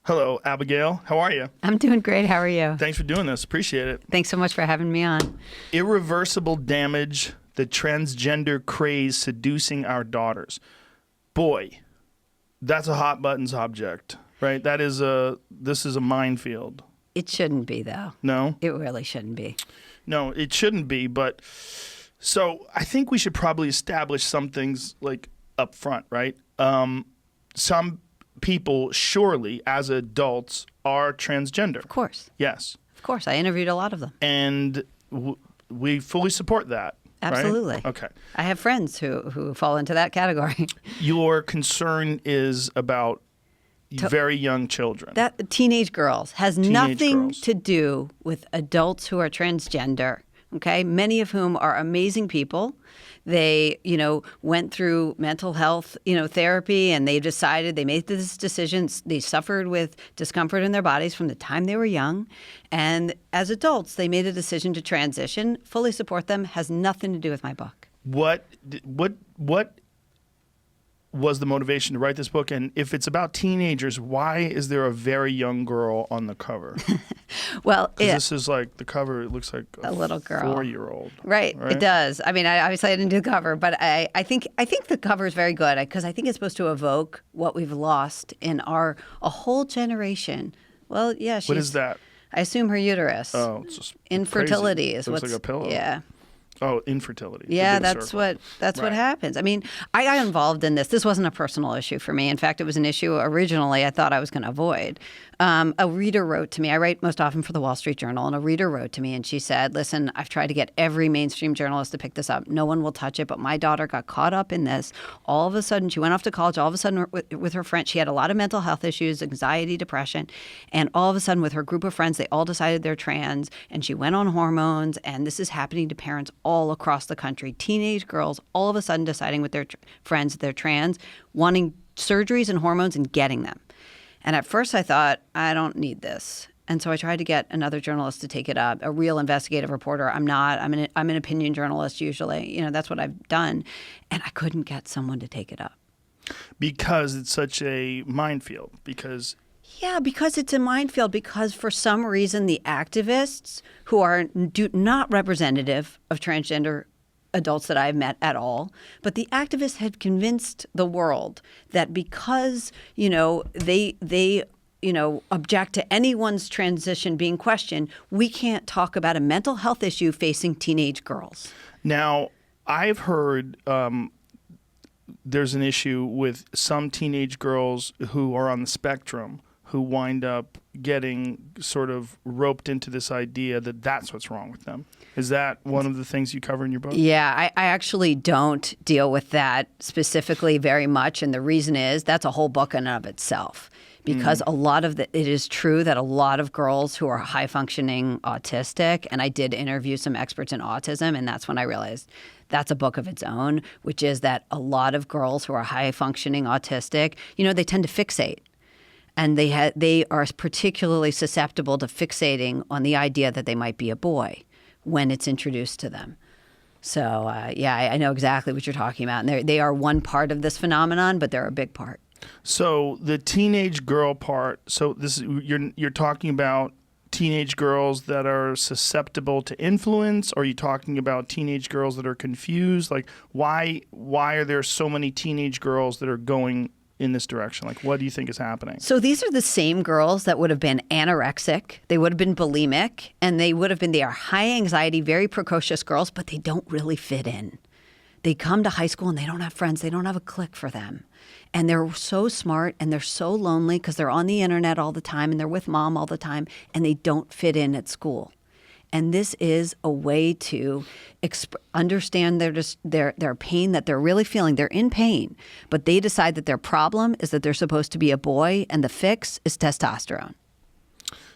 Hello, Abigail. How are you? I'm doing great. How are you? Thanks for doing this. Appreciate it. Thanks so much for having me on. Irreversible damage, the transgender craze seducing our daughters. Boy, that's a hot button subject, right? This is a minefield. It shouldn't be, though. No? It really shouldn't be. No, it shouldn't be, but so I think we should probably establish some things like up front, right? Some people surely as adults are transgender. Of course. Yes. Of course. I interviewed a lot of them. And we fully support that. Absolutely. Right? Okay. I have friends who fall into that category. Your concern is about very young children. That teenage girls has Teenage nothing girls. to do with adults who are transgender. Okay, many of whom are amazing people. They, went through mental health, therapy, and they made this decision. They suffered with discomfort in their bodies from the time they were young. And as adults, they made a decision to transition. Fully support them. Has nothing to do with my book. What was the motivation to write this book? And if it's about teenagers, why is there a very young girl on the cover? Well, this is like the cover. It looks like a little girl, 4-year-old. Right, it does. I mean, obviously I didn't do the cover, but I think the cover is very good because I think it's supposed to evoke what we've lost in a whole generation. Well, yeah. What is that? I assume her uterus. Oh, it's just infertility crazy. is looks what's like a pillow. Yeah. Oh, infertility. Yeah, that's what happens. I mean, I got involved in this. This wasn't a personal issue for me. In fact, it was an issue originally I thought I was going to avoid. A reader wrote to me. I write most often for the Wall Street Journal, and a reader wrote to me, and she said, listen, I've tried to get every mainstream journalist to pick this up. No one will touch it, but my daughter got caught up in this. All of a sudden, she went off to college. All of a sudden, with her friends, she had a lot of mental health issues, anxiety, depression, and all of a sudden, with her group of friends, they all decided they're trans, and she went on hormones, and this is happening to parents all across the country. Teenage girls all of a sudden deciding with their friends that they're trans, wanting surgeries and hormones and getting them. And at first I thought, I don't need this. And so I tried to get another journalist to take it up, a real investigative reporter. I'm not. I'm an opinion journalist usually. That's what I've done. And I couldn't get someone to take it up. Because it's such a minefield. Yeah, because it's a minefield. Because for some reason the activists who are not representative of transgender adults that I've met at all, but the activists had convinced the world that because, they object to anyone's transition being questioned, we can't talk about a mental health issue facing teenage girls. Now, I've heard there's an issue with some teenage girls who are on the spectrum who wind up getting sort of roped into this idea that that's what's wrong with them. Is that one of the things you cover in your book? Yeah, I actually don't deal with that specifically very much. And the reason is that's a whole book in and of itself. Because it is true that a lot of girls who are high-functioning autistic, and I did interview some experts in autism, and that's when I realized that's a book of its own, which is that a lot of girls who are high-functioning autistic, they tend to fixate. And they are particularly susceptible to fixating on the idea that they might be a boy when it's introduced to them. So, I know exactly what you're talking about. And they are one part of this phenomenon, but they're a big part. So the teenage girl part, you're talking about teenage girls that are susceptible to influence, or are you talking about teenage girls that are confused? Like, why are there so many teenage girls that are going in this direction? Like, what do you think is happening? So these are the same girls that would have been anorexic, they would have been bulimic, and they are high anxiety, very precocious girls, but they don't really fit in. They come to high school and they don't have friends, they don't have a clique for them. And they're so smart and they're so lonely because they're on the internet all the time and they're with mom all the time and they don't fit in at school. And this is a way to understand their pain that they're really feeling. They're in pain, but they decide that their problem is that they're supposed to be a boy and the fix is testosterone.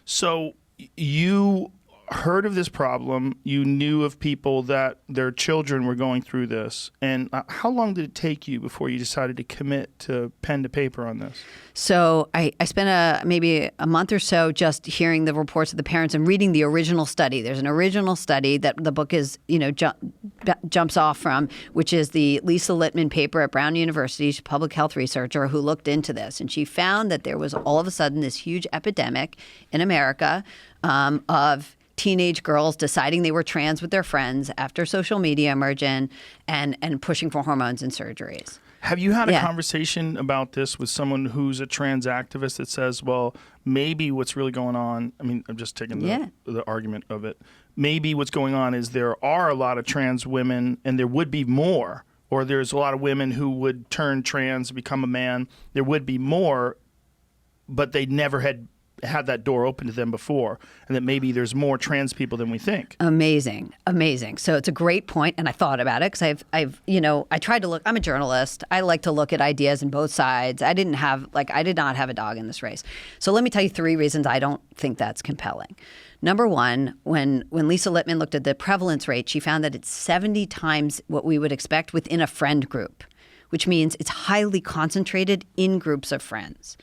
So you heard of this problem. You knew of people that their children were going through this. And how long did it take you before you decided to commit to pen to paper on this? So I spent maybe a month or so just hearing the reports of the parents and reading the original study. There's an original study that the book is, jumps off from, which is the Lisa Littman paper at Brown University. She's a public health researcher who looked into this. And she found that there was all of a sudden this huge epidemic in America of teenage girls deciding they were trans with their friends after social media emerging and pushing for hormones and surgeries. Have you had a conversation about this with someone who's a trans activist that says, well, maybe what's really going on, I mean, I'm just taking the argument of it. Maybe what's going on is there are a lot of trans women and there would be more, or there's a lot of women who would turn trans, become a man. There would be more, but they never had that door open to them before, and that maybe there's more trans people than we think. Amazing. So it's a great point, and I thought about it because I tried to look. I'm a journalist. I like to look at ideas in both sides. I did not have a dog in this race. So let me tell you 3 reasons I don't think that's compelling. Number one, when Lisa Littman looked at the prevalence rate, she found that it's 70 times what we would expect within a friend group, which means it's highly concentrated in groups of friends.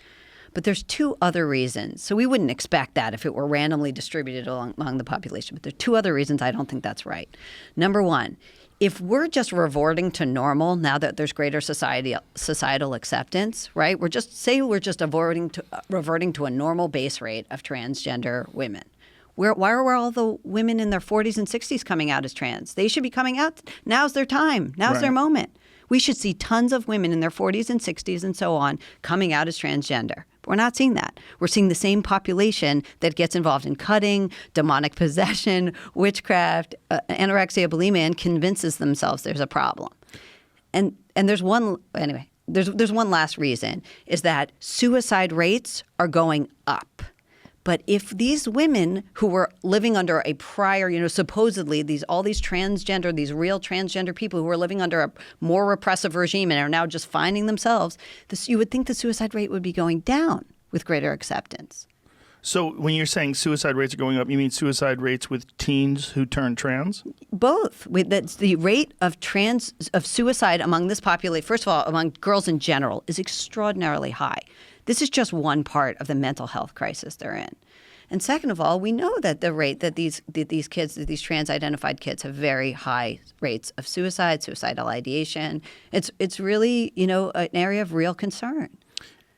But there's 2 other reasons. So we wouldn't expect that if it were randomly distributed among the population. But there are 2 other reasons I don't think that's right. Number one, if we're just reverting to normal now that there's greater societal acceptance, right? We're just reverting to a normal base rate of transgender women. Why are all the women in their 40s and 60s coming out as trans? They should be coming out. Now's their time. Now's their moment. We should see tons of women in their 40s and 60s and so on coming out as transgender. But we're not seeing that. We're seeing the same population that gets involved in cutting, demonic possession, witchcraft, anorexia, bulimia, and convinces themselves there's a problem. And there's one last reason, is that suicide rates are going up. But if these women who were living under a prior, supposedly these real transgender people who are living under a more repressive regime and are now just finding themselves, you would think the suicide rate would be going down with greater acceptance. So when you're saying suicide rates are going up, you mean suicide rates with teens who turn trans? Both. That's the rate of suicide among this population, first of all, among girls in general, is extraordinarily high. This is just one part of the mental health crisis they're in. And second of all, we know that the rate that these trans-identified kids have very high rates of suicidal ideation. It's really, an area of real concern.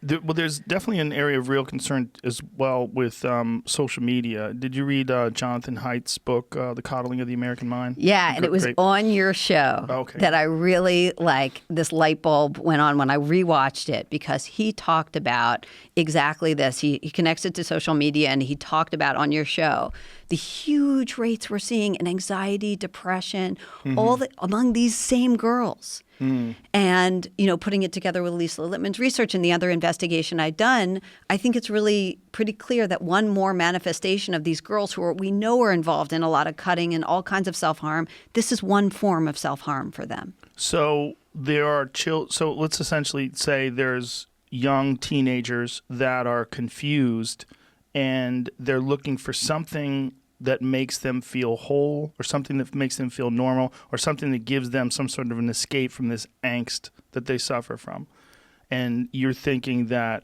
There's definitely an area of real concern as well with social media. Did you read Jonathan Haidt's book, The Coddling of the American Mind? Yeah, and it was on your show that I really this light bulb went on when I rewatched it, because he talked about exactly this. He connects it to social media, and he talked about on your show the huge rates we're seeing in anxiety, depression, among these same girls. And, putting it together with Lisa Littman's research and the other investigation I've done, I think it's really pretty clear that one more manifestation of these girls who we know are involved in a lot of cutting and all kinds of self-harm, this is one form of self-harm for them. So there are so let's essentially say there's young teenagers that are confused and they're looking for something that makes them feel whole, or something that makes them feel normal, or something that gives them some sort of an escape from this angst that they suffer from. And you're thinking that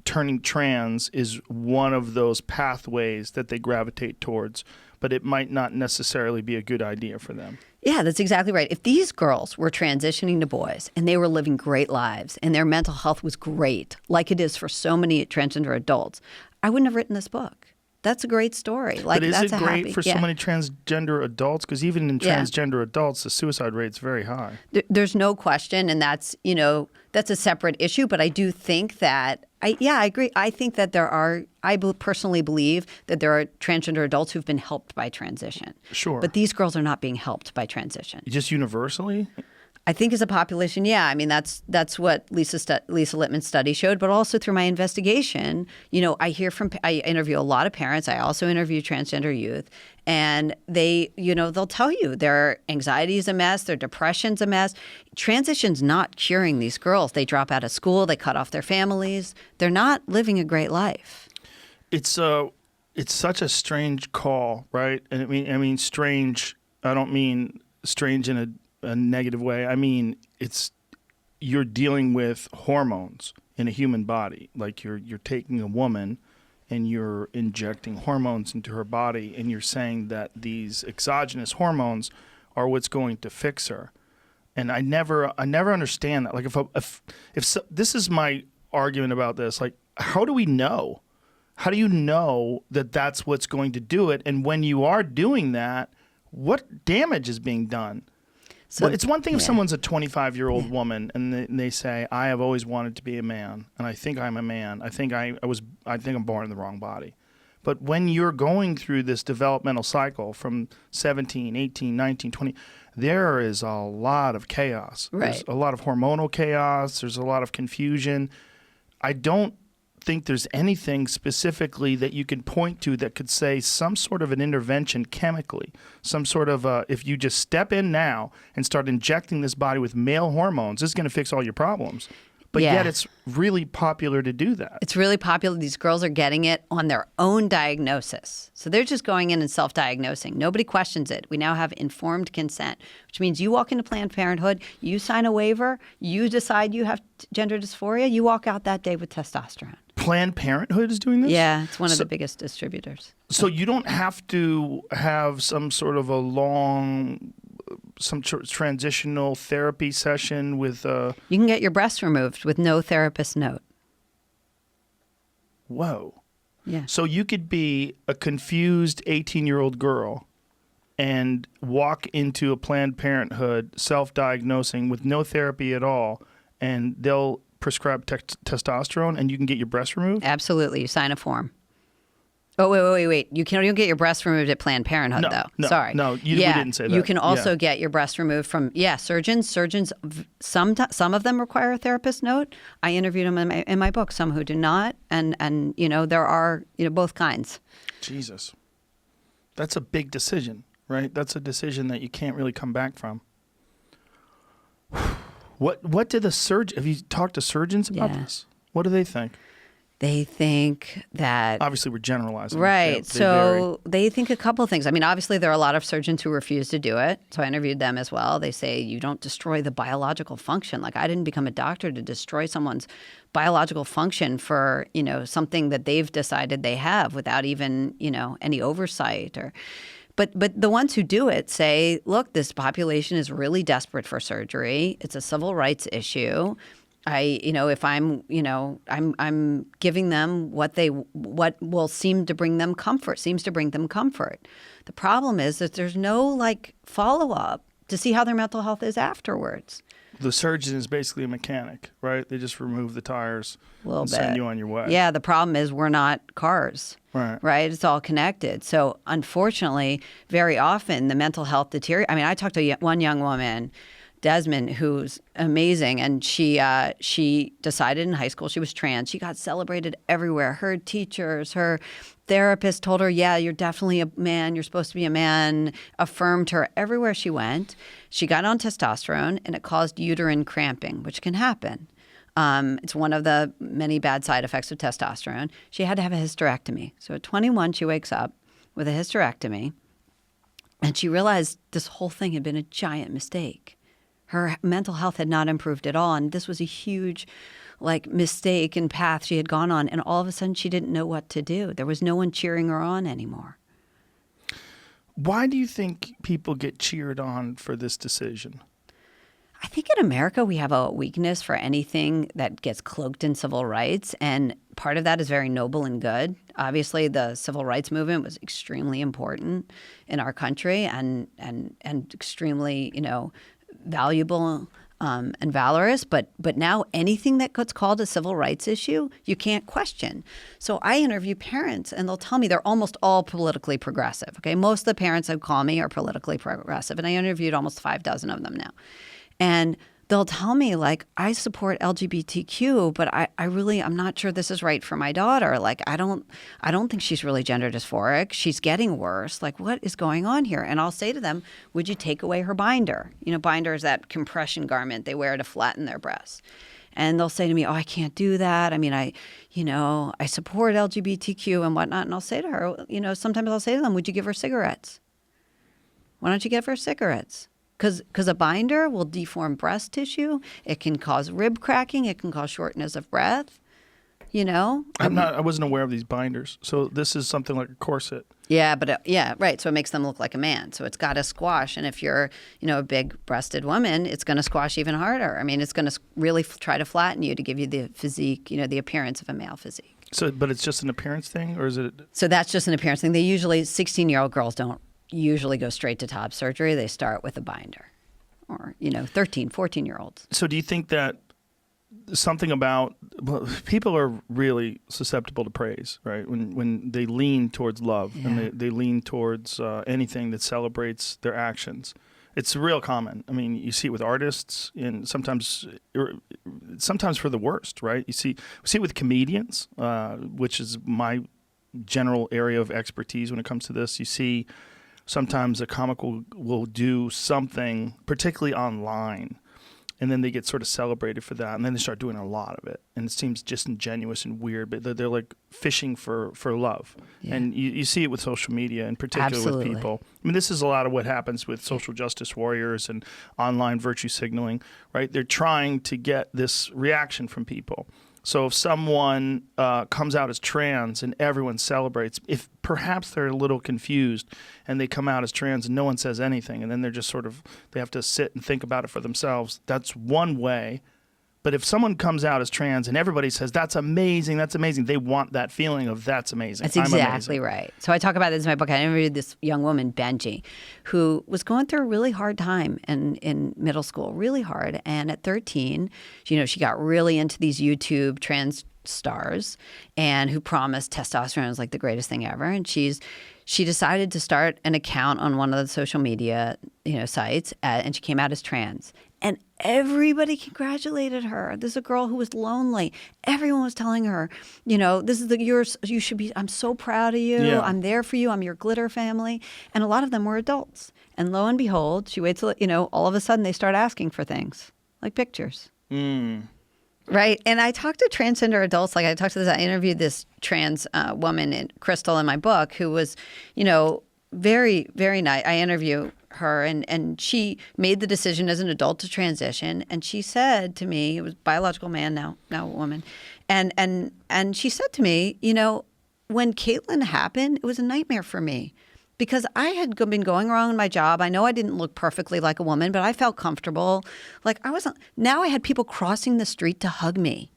turning trans is one of those pathways that they gravitate towards, but it might not necessarily be a good idea for them. Yeah, that's exactly right. If these girls were transitioning to boys and they were living great lives and their mental health was great, like it is for so many transgender adults, I wouldn't have written this book. That's a great story. But is it great for so many transgender adults? Because even in transgender adults, the suicide rate's very high. There's no question, and that's a separate issue. But I do think that I agree. I think that I personally believe that there are transgender adults who've been helped by transition. Sure. But these girls are not being helped by transition. Just universally? I think as a population, yeah. I mean, that's what Lisa Littman's study showed, but also through my investigation, I interview a lot of parents. I also interview transgender youth, and they'll tell you their anxiety is a mess, their depression's a mess. Transition's not curing these girls. They drop out of school, they cut off their families. They're not living a great life. It's it's such a strange call, right? And I mean strange. I don't mean strange in a negative way. I mean you're dealing with hormones in a human body. Like you're taking a woman and you're injecting hormones into her body, and you're saying that these exogenous hormones are what's going to fix her. And I never understand that. Like if so, this is my argument about this. Like, how do we know? How do you know that that's what's going to do it? And when you are doing that, what damage is being done? So it's one thing if someone's a 25-year-old woman and they say, "I have always wanted to be a man, and I think I'm a man. I think I'm born in the wrong body." But when you're going through this developmental cycle from 17, 18, 19, 20, there is a lot of chaos. Right. There's a lot of hormonal chaos. There's a lot of confusion. I don't think there's anything specifically that you can point to that could say some sort of an intervention chemically, some sort of if you just step in now and start injecting this body with male hormones, this is going to fix all your problems. But yet it's really popular to do that. It's really popular. These girls are getting it on their own diagnosis. So they're just going in and self-diagnosing. Nobody questions it. We now have informed consent, which means you walk into Planned Parenthood, you sign a waiver, you decide you have gender dysphoria, you walk out that day with testosterone. Planned Parenthood is doing this? Yeah, it's one of the biggest distributors. So you don't have to have some sort of a long, transitional therapy session with You can get your breasts removed with no therapist note. Whoa. Yeah. So you could be a confused 18-year-old girl and walk into a Planned Parenthood self-diagnosing with no therapy at all, and they'll prescribe testosterone, and you can get your breasts removed? Absolutely. You sign a form. Oh, wait. You don't get your breasts removed at Planned Parenthood, though. Sorry. No, we didn't say that. You can also get your breasts removed from, surgeons. Surgeons, some of them require a therapist note. I interviewed them in my book, some who do not. And there are, both kinds. Jesus. That's a big decision, right? That's a decision that you can't really come back from. What did the surgeon, have you talked to surgeons about this? What do they think? They think that... Obviously, we're generalizing. Right. They think a couple of things. I mean, obviously, there are a lot of surgeons who refuse to do it. So I interviewed them as well. They say, you don't destroy the biological function. Like, I didn't become a doctor to destroy someone's biological function for, something that they've decided they have without even, any oversight or... But the ones who do it say, look, this population is really desperate for surgery. It's a civil rights issue. If I'm giving them what will seem to bring them comfort. The problem is that there's no follow-up to see how their mental health is afterwards. The surgeon is basically a mechanic, right? They just remove the tires and send you on your way. Yeah, the problem is we're not cars. Right. It's all connected. So unfortunately, very often the mental health deteriorates. I mean, I talked to one young woman, Desmond, who's amazing, and she decided in high school she was trans. She got celebrated everywhere. Her teachers, her therapist told her, yeah, you're definitely a man. You're supposed to be a man, affirmed her everywhere she went. She got on testosterone, and it caused uterine cramping, which can happen. It's one of the many bad side effects of testosterone. She had to have a hysterectomy. So at 21, she wakes up with a hysterectomy, and she realized this whole thing had been a giant mistake. Her mental health had not improved at all, and this was a huge mistake and path she had gone on, and all of a sudden she didn't know what to do. There was no one cheering her on anymore. Why do you think people get cheered on for this decision? I think in America we have a weakness for anything that gets cloaked in civil rights, and part of that is very noble and good. Obviously, the civil rights movement was extremely important in our country and extremely, valuable and valorous. But now anything that gets called a civil rights issue, you can't question. So I interview parents, and they'll tell me they're almost all politically progressive. Okay, most of the parents who call me are politically progressive, and I interviewed almost 6 of them now. And they'll tell me, I support LGBTQ, but I'm not sure this is right for my daughter. I don't think she's really gender dysphoric. She's getting worse. What is going on here? And I'll say to them, would you take away her binder? Binder is that compression garment they wear to flatten their breasts. And they'll say to me, oh, I can't do that. I mean, I support LGBTQ and whatnot. And I'll say to her, sometimes I'll say to them, would you give her cigarettes? Why don't you give her cigarettes? Because a binder will deform breast tissue. It can cause rib cracking. It can cause shortness of breath. I wasn't aware of these binders. So this is something like a corset. Yeah, but right. So it makes them look like a man. So it's got to squash. And if you're, a big-breasted woman, it's going to squash even harder. I mean, it's going to really try to flatten you to give you the physique, the appearance of a male physique. So, but it's just an appearance thing, or is it? So that's just an appearance thing. 16-year-old girls don't usually go straight to top surgery. They start with a binder, or 13, 14-year-olds. So do you think that something about people are really susceptible to praise, right? When they lean towards love and they lean towards anything that celebrates their actions. It's real common. I mean, you see it with artists, and sometimes for the worst, right? We see it with comedians, which is my general area of expertise when it comes to this. You see sometimes a comic will do something, particularly online, and then they get sort of celebrated for that, and then they start doing a lot of it, and it seems disingenuous and weird, but they're like fishing for love. Yeah. And you see it with social media, in particular. Absolutely. With people. I mean, this is a lot of what happens with social justice warriors and online virtue signaling, right? They're trying to get this reaction from people. So if someone comes out as trans and everyone celebrates, if perhaps they're a little confused and they come out as trans and no one says anything, and then they're just they have to sit and think about it for themselves, that's one way. But if someone comes out as trans and everybody says, that's amazing, they want that feeling of that's amazing. That's exactly right. So I talk about this in my book. I interviewed this young woman, Benji, who was going through a really hard time in middle school, really hard. And at 13, she got really into these YouTube trans stars and who promised testosterone was like the greatest thing ever. And she decided to start an account on one of the social media sites, and she came out as trans. And everybody congratulated her. This is a girl who was lonely. Everyone was telling her, this is you should be, I'm so proud of you. Yeah. I'm there for you. I'm your glitter family. And a lot of them were adults. And lo and behold, she waits till, all of a sudden they start asking for things like pictures. Right. And I talked to transgender adults. I interviewed this trans woman, Crystal, in my book, who was, very, very nice. I interview her, and she made the decision as an adult to transition. And she said to me, it was a biological man, now a woman. And she said to me, when Caitlin happened, it was a nightmare for me. Because I had been going wrong in my job. I know I didn't look perfectly like a woman, but I felt comfortable. Now I had people crossing the street to hug me.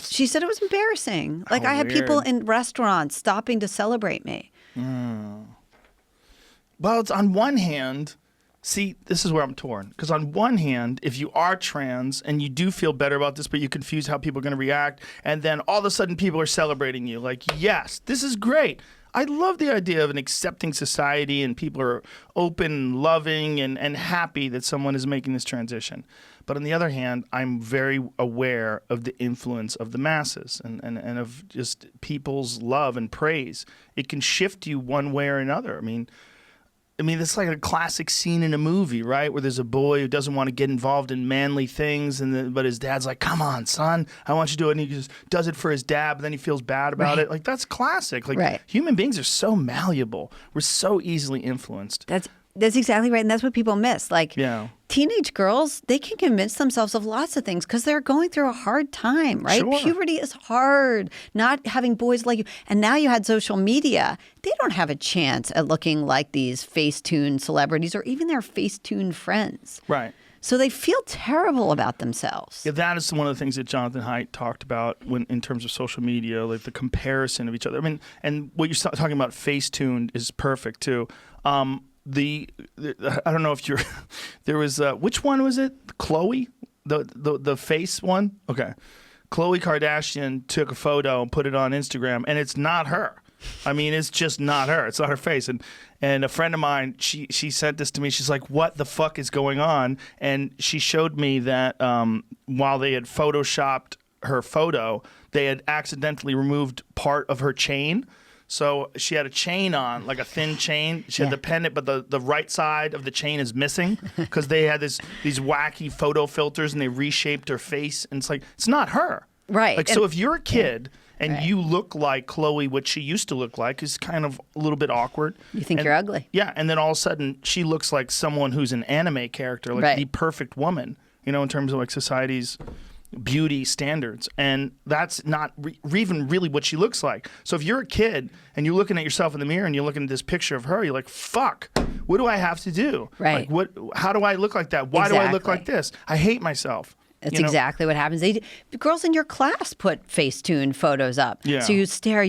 She said it was embarrassing. I had people in restaurants stopping to celebrate me. Well, it's on one hand, see, this is where I'm torn. Because on one hand, if you are trans and you do feel better about this, but you're confused how people are going to react, and then all of a sudden people are celebrating you. Like, yes, this is great. I love the idea of an accepting society and people are open, loving, and happy that someone is making this transition. But on the other hand, I'm very aware of the influence of the masses and of just people's love and praise. It can shift you one way or another. I mean, it's like a classic scene in a movie, right? Where there's a boy who doesn't want to get involved in manly things, but his dad's like, come on, son, I want you to do it. And he just does it for his dad, but then he feels bad about it. Like, that's classic. Like, human beings are so malleable. We're so easily influenced. That's exactly right. And that's what people miss. Teenage girls, they can convince themselves of lots of things because they're going through a hard time, right? Sure. Puberty is hard, not having boys like you. And now you had social media. They don't have a chance at looking like these Facetune celebrities or even their Facetune friends. Right. So they feel terrible about themselves. Yeah, that is one of the things that Jonathan Haidt talked about in terms of social media, like the comparison of each other. I mean, and what you're talking about, Facetune, is perfect too. I don't know if there was which one was it? Chloe, the face one. Okay, Khloe Kardashian took a photo and put it on Instagram, and it's not her. I mean, it's just not her. It's not her face. And a friend of mine, she sent this to me. She's like, "What the fuck is going on?" And she showed me that while they had photoshopped her photo, they had accidentally removed part of her chain. So she had a chain on, like a thin chain. She had the pendant, but the right side of the chain is missing because they had these wacky photo filters and they reshaped her face. And it's like, it's not her. Right. Like, so if you're a kid and you look like Chloe, what she used to look like, is kind of a little bit awkward. You think you're ugly. Yeah. And then all of a sudden she looks like someone who's an anime character, like the perfect woman, you know, in terms of like society's beauty standards, and that's not even really what she looks like. So if you're a kid and you're looking at yourself in the mirror and you're looking at this picture of her, you're like, fuck, what do I have to do? Right. Like, how do I look like that? Why do I look like this? I hate myself. That's exactly what happens. Girls in your class put Facetune photos up. Yeah. So you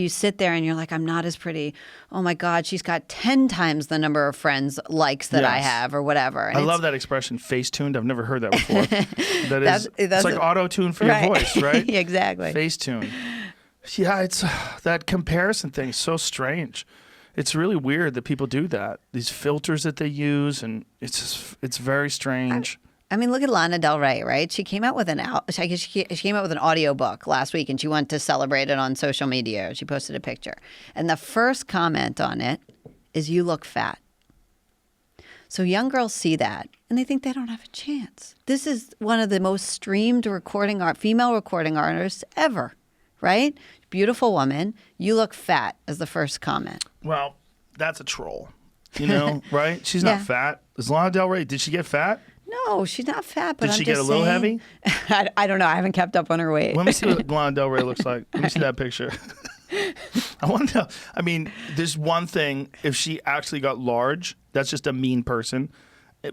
sit there and you're like, I'm not as pretty. Oh my God, she's got 10 times the number of friends likes that I have or whatever. And I love that expression, Facetuned. I've never heard that before. It's like auto-tune for your voice, right? Exactly. Facetune. Yeah, it's that comparison thing is so strange. It's really weird that people do that. These filters that they use, and it's very strange. I mean, look at Lana Del Rey, right? She came out with she came out with an audiobook last week, and she wanted to celebrate it on social media. She posted a picture. And the first comment on it is, "You look fat." So young girls see that, and they think they don't have a chance. This is one of the most streamed female recording artists ever, right? Beautiful woman. You look fat as the first comment. Well, that's a troll, right? She's not fat. Is Lana Del Rey, did she get fat? No, she's not fat, but Did I'm she just get a little saying, heavy? I don't know. I haven't kept up on her weight. Let me see what Lana Del Rey looks like. Let me see that picture. I want to know. I mean, there's one thing. If she actually got large, that's just a mean person.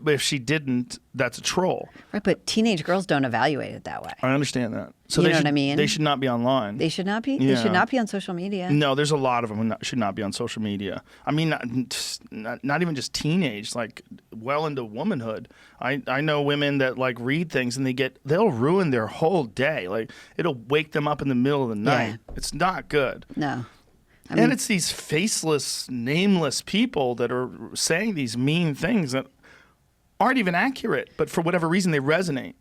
But if she didn't, that's a troll. Right, but teenage girls don't evaluate it that way. I understand that. So you know what I mean? They should not be online. They should not be? Yeah. They should not be on social media. No, there's a lot of them who should not be on social media. I mean, not even just teenage, like well into womanhood. I know women that like read things and they'll ruin their whole day. Like it'll wake them up in the middle of the night. Yeah. It's not good. No. And it's these faceless, nameless people that are saying these mean things that aren't even accurate, but for whatever reason they resonate.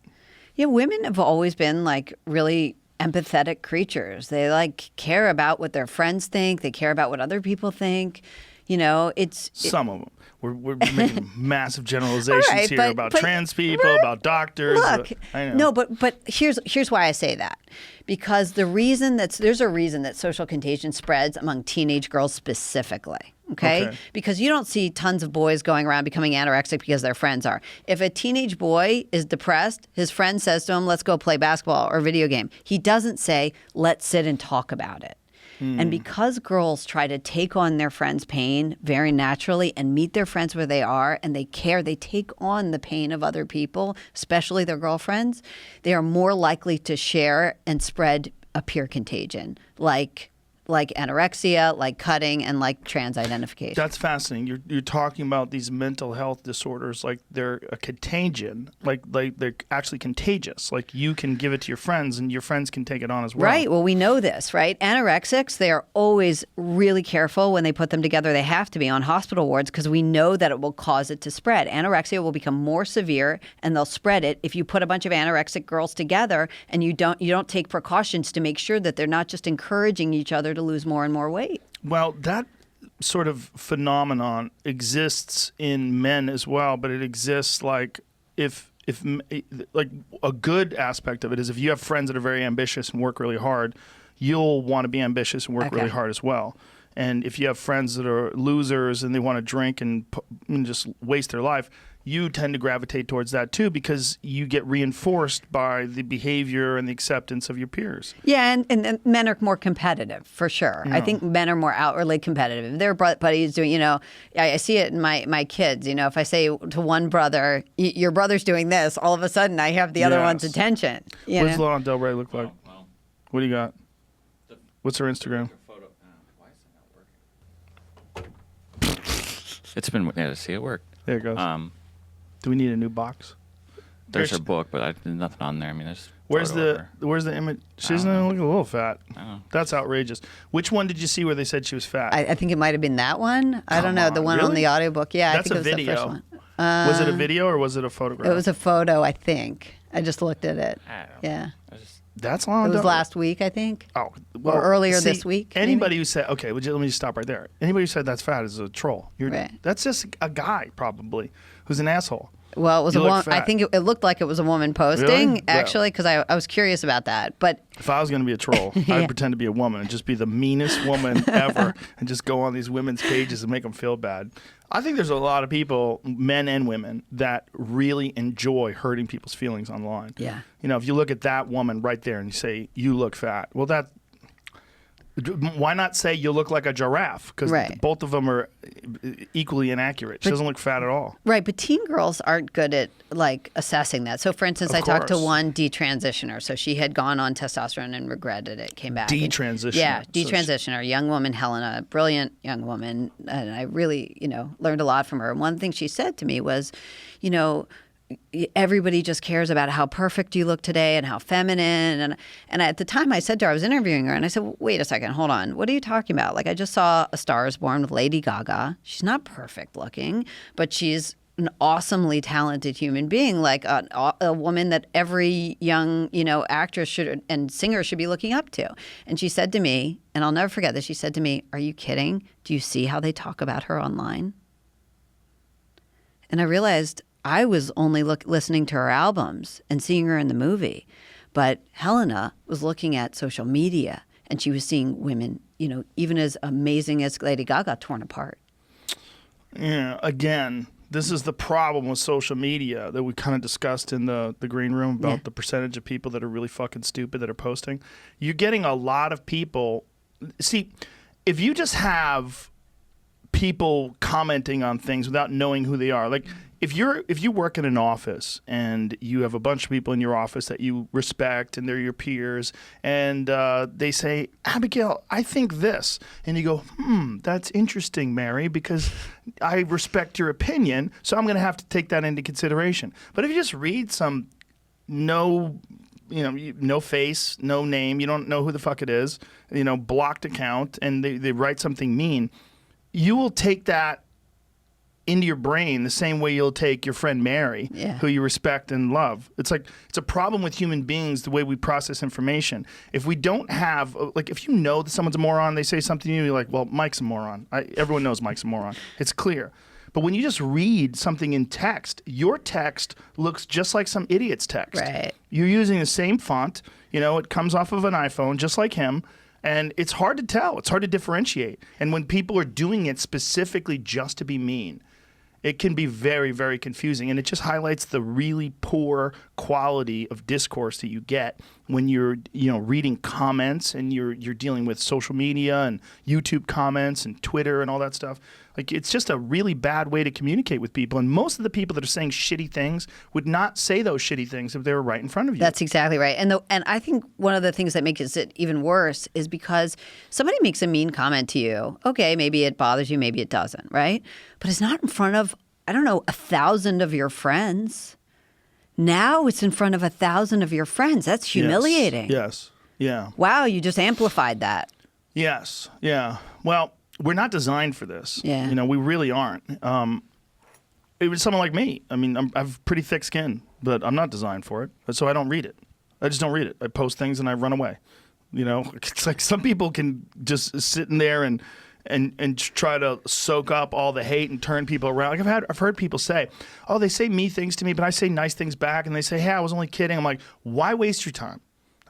Yeah, women have always been like really empathetic creatures. They like care about what their friends think. They care about what other people think. Some of them. We're making massive generalizations here about trans people, about doctors. Look, I know. No, but here's why I say that. Because there's a reason that social contagion spreads among teenage girls specifically. Okay? Because you don't see tons of boys going around becoming anorexic because their friends are. If a teenage boy is depressed, his friend says to him, let's go play basketball or video game. He doesn't say, let's sit and talk about it. And because girls try to take on their friends' pain very naturally and meet their friends where they are, and they take on the pain of other people, especially their girlfriends, they are more likely to share and spread a peer contagion, like anorexia, like cutting, and like trans identification. That's fascinating. You're talking about these mental health disorders like they're a contagion, like they're actually contagious. Like you can give it to your friends and your friends can take it on as well. Right. Well, we know this, right? Anorexics, they are always really careful when they put them together. They have to be on hospital wards because we know that it will cause it to spread. Anorexia will become more severe and they'll spread it if you put a bunch of anorexic girls together and you don't take precautions to make sure that they're not just encouraging each other to lose more and more weight. Well, that sort of phenomenon exists in men as well, but it exists like if like a good aspect of it is if you have friends that are very ambitious and work really hard, you'll want to be ambitious and work really hard as well. And if you have friends that are losers and they want to drink and just waste their life, you tend to gravitate towards that too because you get reinforced by the behavior and the acceptance of your peers. Yeah, and men are more competitive, for sure. Yeah. I think men are more outwardly competitive. If their buddies doing, I see it in my kids. If I say to one brother, your brother's doing this, all of a sudden I have the other one's attention. What does Lana Del Rey look like? Well, what do you got? What's her Instagram? Photo. Why is it not working? It's been, see, it worked. There it goes. Do we need a new box? There's her book, but there's nothing on there. I mean, there's. Where's the image? She doesn't look a little fat. That's outrageous. Which one did you see where they said she was fat? I think it might have been that one. I don't know. The one on the audiobook. Yeah, that's I think a it was video. the first one. Was it a video or was it a photograph? It was a photo, I think. I just looked at it. I don't know. Yeah. That's long. It was last week, I think. Oh, well, or earlier see, this week. Anybody who said, okay, let me just stop right there. Anybody who said that's fat is a troll. Right. That's just a guy probably who's an asshole. Well, it was You a look woman. I fat. think it looked like it was a woman posting, Really? actually, because I was curious about that. But If I was going to be a troll, I'd pretend to be a woman and just be the meanest woman ever and just go on these women's pages and make them feel bad. I think there's a lot of people, men and women, that really enjoy hurting people's feelings online. Yeah. You know, if you look at that woman right there and you say, you look fat, well, why not say you look like a giraffe? Because Right. both of them are equally inaccurate. She doesn't look fat at all. right, but teen girls aren't good at like assessing that. So, for instance, Of I talked to course. one detransitioner. So she had gone on testosterone and regretted it, came back. Detransitioner. Yeah, So she- detransitioner, young woman, Helena, brilliant young woman, and I really, learned a lot from her. And one thing she said to me was, everybody just cares about how perfect you look today and how feminine. And at the time I said to her, I was interviewing her, and I said, well, wait a second, hold on. What are you talking about? Like, I just saw A Star is Born with Lady Gaga. She's not perfect looking, but she's an awesomely talented human being, like a woman that every young, actress and singer should be looking up to. And she said to me, and I'll never forget this, she said to me, are you kidding? Do you see how they talk about her online? And I realized I was only listening to her albums and seeing her in the movie. But Helena was looking at social media, and she was seeing women, even as amazing as Lady Gaga, torn apart. Yeah, again, this is the problem with social media that we kind of discussed in the green room about the percentage of people that are really fucking stupid that are posting. You're getting a lot of people. See, if you just have people commenting on things without knowing who they are, like if you work in an office and you have a bunch of people in your office that you respect and they're your peers, and they say, Abigail, I think this, and you go, that's interesting, Mary, because I respect your opinion, so I'm going to have to take that into consideration. But if you just read some no face, no name, you don't know who the fuck it is, blocked account, and they write something mean, you will take that into your brain the same way you'll take your friend Mary, who you respect and love. It's a problem with human beings, the way we process information. If we don't have, like, if you know that someone's a moron, they say something to you, you're like, well, Mike's a moron. Everyone knows Mike's a moron. It's clear. But when you just read something in text, your text looks just like some idiot's text. Right. You're using the same font. It comes off of an iPhone, just like him. And it's hard to tell. It's hard to differentiate. And when people are doing it specifically just to be mean, it can be very, very confusing. And it just highlights the really poor quality of discourse that you get when you're, reading comments and you're dealing with social media and YouTube comments and Twitter and all that stuff. Like, it's just a really bad way to communicate with people. And most of the people that are saying shitty things would not say those shitty things if they were right in front of you. That's exactly right. And I think one of the things that makes it even worse is because somebody makes a mean comment to you. Okay, maybe it bothers you, maybe it doesn't, right? But it's not in front of, 1,000 of your friends. Now it's in front of 1,000 of your friends. That's humiliating. Yes. Yeah. Wow, you just amplified that. Yes. Yeah. Well, we're not designed for this. Yeah. We really aren't. It was someone like me. I mean, I have pretty thick skin, but I'm not designed for it. So I don't read it. I just don't read it. I post things and I run away. It's like some people can just sit in there and try to soak up all the hate and turn people around. Like I've heard people say, oh, they say mean things to me, but I say nice things back, and they say, hey, I was only kidding. I'm like, why waste your time?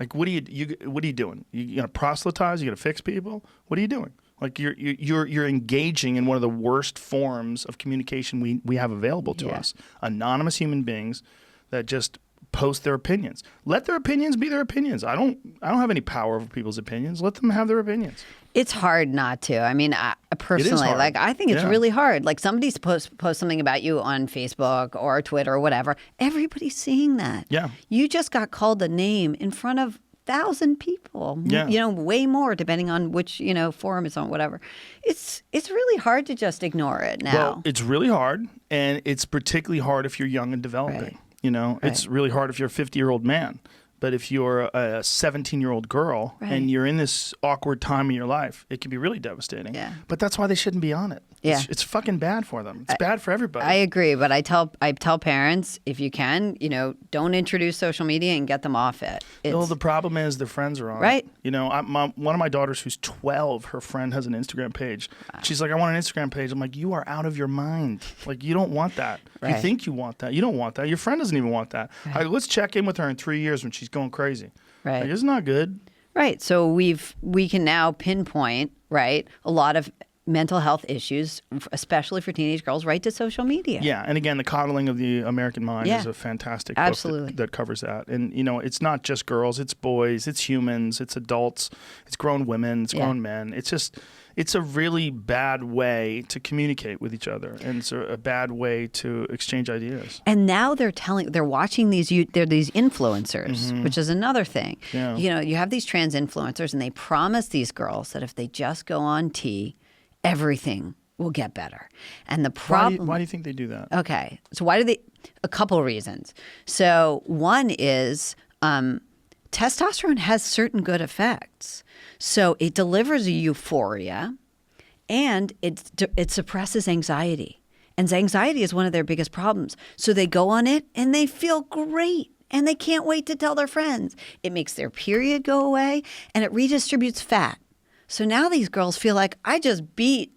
Like, what are you doing? You gonna proselytize? You gonna fix people? What are you doing? Like, you're engaging in one of the worst forms of communication we have available to us. Anonymous human beings that just post their opinions. Let their opinions be their opinions. I don't have any power over people's opinions. Let them have their opinions. It's hard not to. I mean, I personally, hard. I think it's really hard. Like, somebody's post something about you on Facebook or Twitter or whatever. Everybody's seeing that. Yeah. You just got called a name in front of 1,000 people. Yeah. Way more depending on which, forum it's on, whatever. It's really hard to just ignore it now. Well, it's really hard, and it's particularly hard if you're young and developing. Right. It's really hard if you're a 50-year-old man. But if you're a 17-year-old girl and you're in this awkward time in your life, it can be really devastating. Yeah. But that's why they shouldn't be on it. Yeah. It's fucking bad for them. It's bad for everybody. I agree, but I tell parents, if you can, don't introduce social media and get them off it. Well, the problem is their friends are on right. it. One of my daughters who's 12, her friend has an Instagram page. Wow. She's like, I want an Instagram page. I'm like, you are out of your mind. Like, you don't want that. Right. You think you want that. You don't want that. Your friend doesn't even want that. Right. Let's check in with her in 3 years when she's going crazy. Right. Like, it's not good. Right. So we can now pinpoint, right, a lot of mental health issues, especially for teenage girls, right to social media. Yeah, and again, The Coddling of the American Mind is a fantastic book that covers that. And, it's not just girls, it's boys, it's humans, it's adults, it's grown women, it's grown men. It's a really bad way to communicate with each other, and it's a bad way to exchange ideas. And now they're watching these influencers, which is another thing. Yeah. You have these trans influencers, and they promise these girls that if they just go on T, everything will get better. And the problem... Why do you think they do that? Okay. So why do they... A couple reasons. So one is testosterone has certain good effects. So it delivers a euphoria, and it suppresses anxiety. And anxiety is one of their biggest problems. So they go on it, and they feel great. And they can't wait to tell their friends. It makes their period go away, and it redistributes fat. So now these girls feel like, I just beat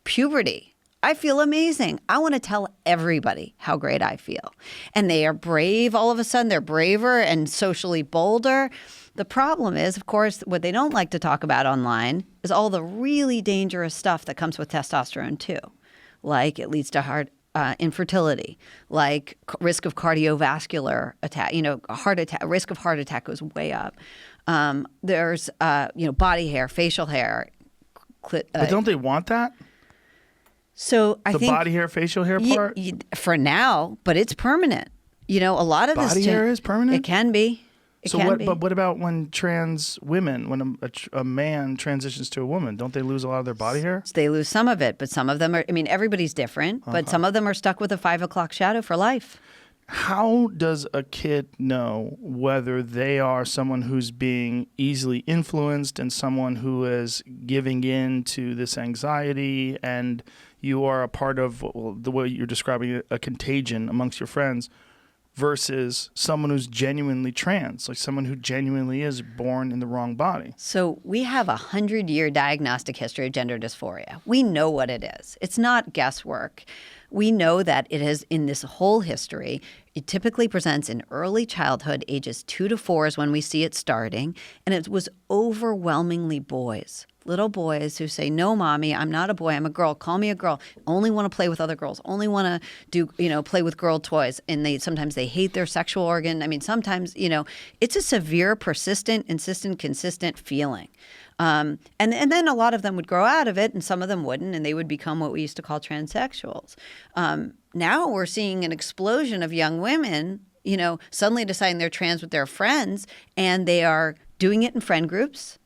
puberty. I feel amazing. I want to tell everybody how great I feel. And they are brave all of a sudden. They're braver and socially bolder. The problem is, of course, what they don't like to talk about online is all the really dangerous stuff that comes with testosterone too. Like it leads to heart infertility, like risk of cardiovascular attack, heart attack, risk of heart attack goes way up. There's, body hair, facial hair. But don't they want that? So I think the body hair, facial hair part? For now, but it's permanent. A lot of body hair is permanent? It can be. But what about when trans women, when a man transitions to a woman, don't they lose a lot of their body hair? So they lose some of it, but some of them are, everybody's different, but some of them are stuck with a 5 o'clock shadow for life. How does a kid know whether they are someone who's being easily influenced and someone who is giving in to this anxiety, and you are a part of the way you're describing a contagion amongst your friends, versus someone who's genuinely trans, like someone who genuinely is born in the wrong body? So we have a 100-year diagnostic history of gender dysphoria. We know what it is. It's not guesswork. We know that it has, in this whole history, it typically presents in early childhood, ages 2 to 4 is when we see it starting, and it was overwhelmingly boys. Little boys who say, no, mommy, I'm not a boy, I'm a girl. Call me a girl. Only want to play with other girls. Only want to play with girl toys. And sometimes they hate their sexual organ. Sometimes, it's a severe, persistent, insistent, consistent feeling. And then a lot of them would grow out of it, and some of them wouldn't, and they would become what we used to call transsexuals. Now we're seeing an explosion of young women, suddenly deciding they're trans with their friends, and they are doing it in friend groups.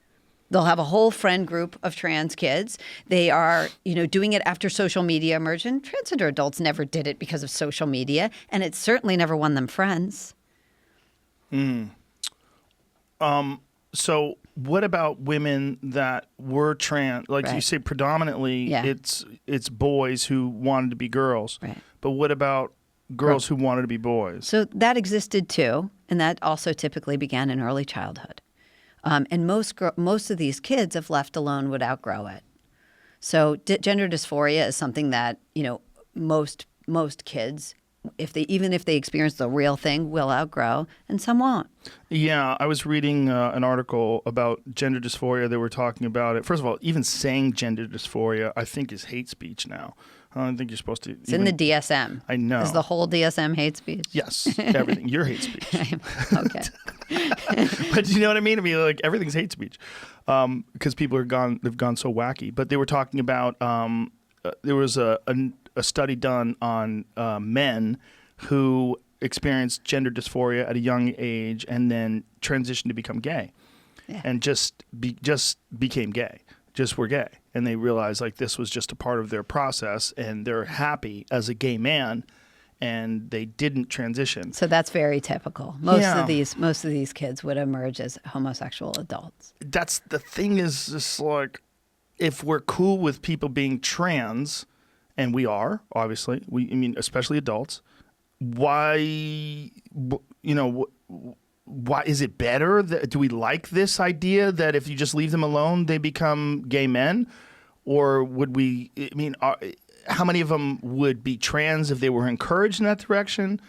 They'll have a whole friend group of trans kids. They are, doing it after social media emerged. And transgender adults never did it because of social media, and it certainly never won them friends. So what about women that were trans? Like you say, predominantly it's boys who wanted to be girls. Right. But what about girls who wanted to be boys? So that existed too, and that also typically began in early childhood. And most of these kids, if left alone, would outgrow it. So gender dysphoria is something that most kids, even if they experience the real thing, will outgrow, and some won't. Yeah, I was reading an article about gender dysphoria. They were talking about it. First of all, even saying gender dysphoria, I think, is hate speech now. I don't think you're supposed to. It's in the DSM. I know. Is the whole DSM hate speech? Yes, everything. You're hate speech. Okay. But you know what I mean? Like everything's hate speech because people they've gone so wacky. But they were talking about there was a study done on men who experienced gender dysphoria at a young age and then transitioned to become gay, and just became gay. Just were gay, and they realized like this was just a part of their process, and they're happy as a gay man, and they didn't transition. So that's very typical. Most Yeah. of these kids would emerge as homosexual adults. That's the thing, is just like, if we're cool with people being trans, and we are, obviously, I mean, especially adults, why, why is it better? Do we like this idea that if you just leave them alone, they become gay men? Or would we, I mean, how many of them would be trans if they were encouraged in that direction?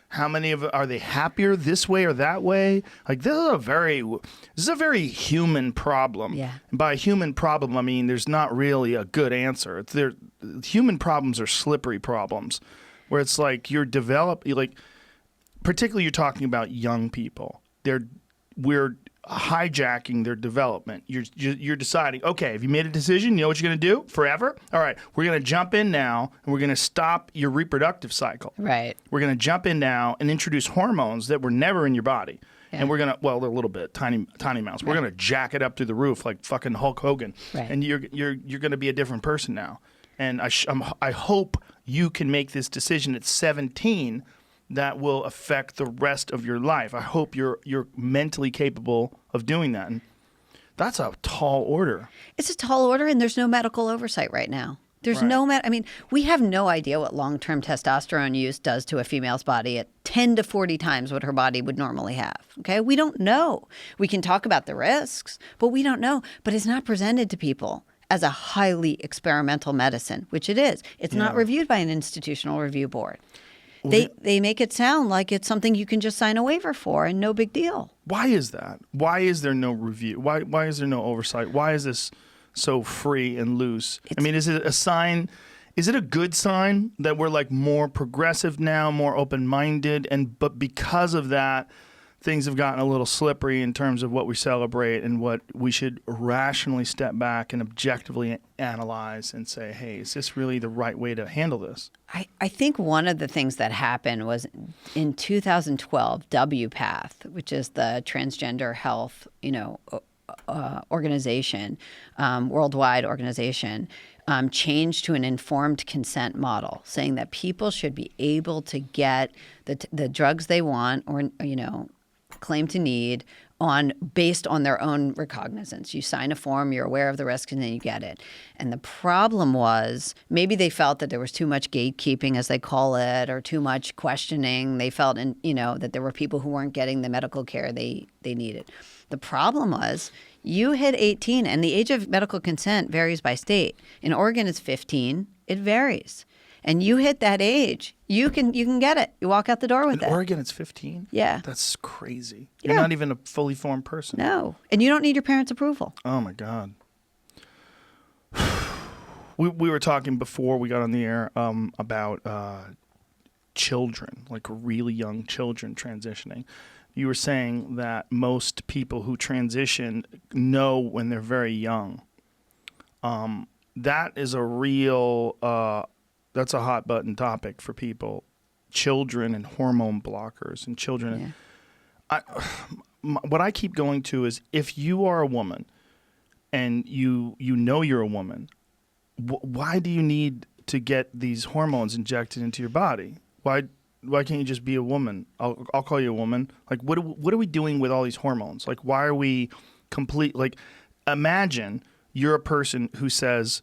How many are they happier this way or that way? Like, this is a very human problem. Yeah. And by human problem, I mean there's not really a good answer. Human problems are slippery problems, where it's like particularly you're talking about young people. We're hijacking their development. You're deciding, okay, have you made a decision? You know what you're going to do forever? All right, we're going to jump in now, and we're going to stop your reproductive cycle. Right. We're going to jump in now and introduce hormones that were never in your body. Yeah. And we're going to, well, they're a little bit, tiny amounts. We're going to jack it up through the roof like fucking Hulk Hogan. Right. And you're going to be a different person now. And I hope you can make this decision at 17 that will affect the rest of your life. I hope you're mentally capable of doing that. And that's a tall order. It's a tall order, and there's no medical oversight right now. There's Right. I mean, we have no idea what long-term testosterone use does to a female's body at 10 to 40 times what her body would normally have. Okay? We don't know. We can talk about the risks, but we don't know. But it's not presented to people as a highly experimental medicine, which it is. It's not reviewed by an institutional review board. They make it sound like it's something you can just sign a waiver for and no big deal. Why is that? Why is there no review? Why is there no oversight? Why is this so free and loose? I mean, is it a sign? Is it a good sign that we're like more progressive now, more open-minded, but because of that, things have gotten a little slippery in terms of what we celebrate and what we should rationally step back and objectively analyze and say, hey, is this really the right way to handle this? I think one of the things that happened was in 2012, WPATH, which is the Transgender Health, organization, worldwide organization, changed to an informed consent model, saying that people should be able to get the drugs they want or claim to need based on their own recognizance. You sign a form, you're aware of the risk, and then you get it. And the problem was maybe they felt that there was too much gatekeeping, as they call it, or too much questioning. They felt, that there were people who weren't getting the medical care they needed. The problem was you hit 18, and the age of medical consent varies by state. In Oregon, it's 15. It varies. And you hit that age, you can get it. You walk out the door with it. In Oregon, it's 15? Yeah. That's crazy. Yeah. You're not even a fully formed person. No. And you don't need your parents' approval. Oh, my God. We were talking before we got on the air about children, like really young children transitioning. You were saying that most people who transition know when they're very young. That is a real... that's a hot button topic for people, children and hormone blockers and children. Yeah. What I keep going to is, if you are a woman and you know you're a woman, why do you need to get these hormones injected into your body? Why can't you just be a woman? I'll call you a woman. Like, what are we doing with all these hormones? Like, why are we imagine you're a person who says,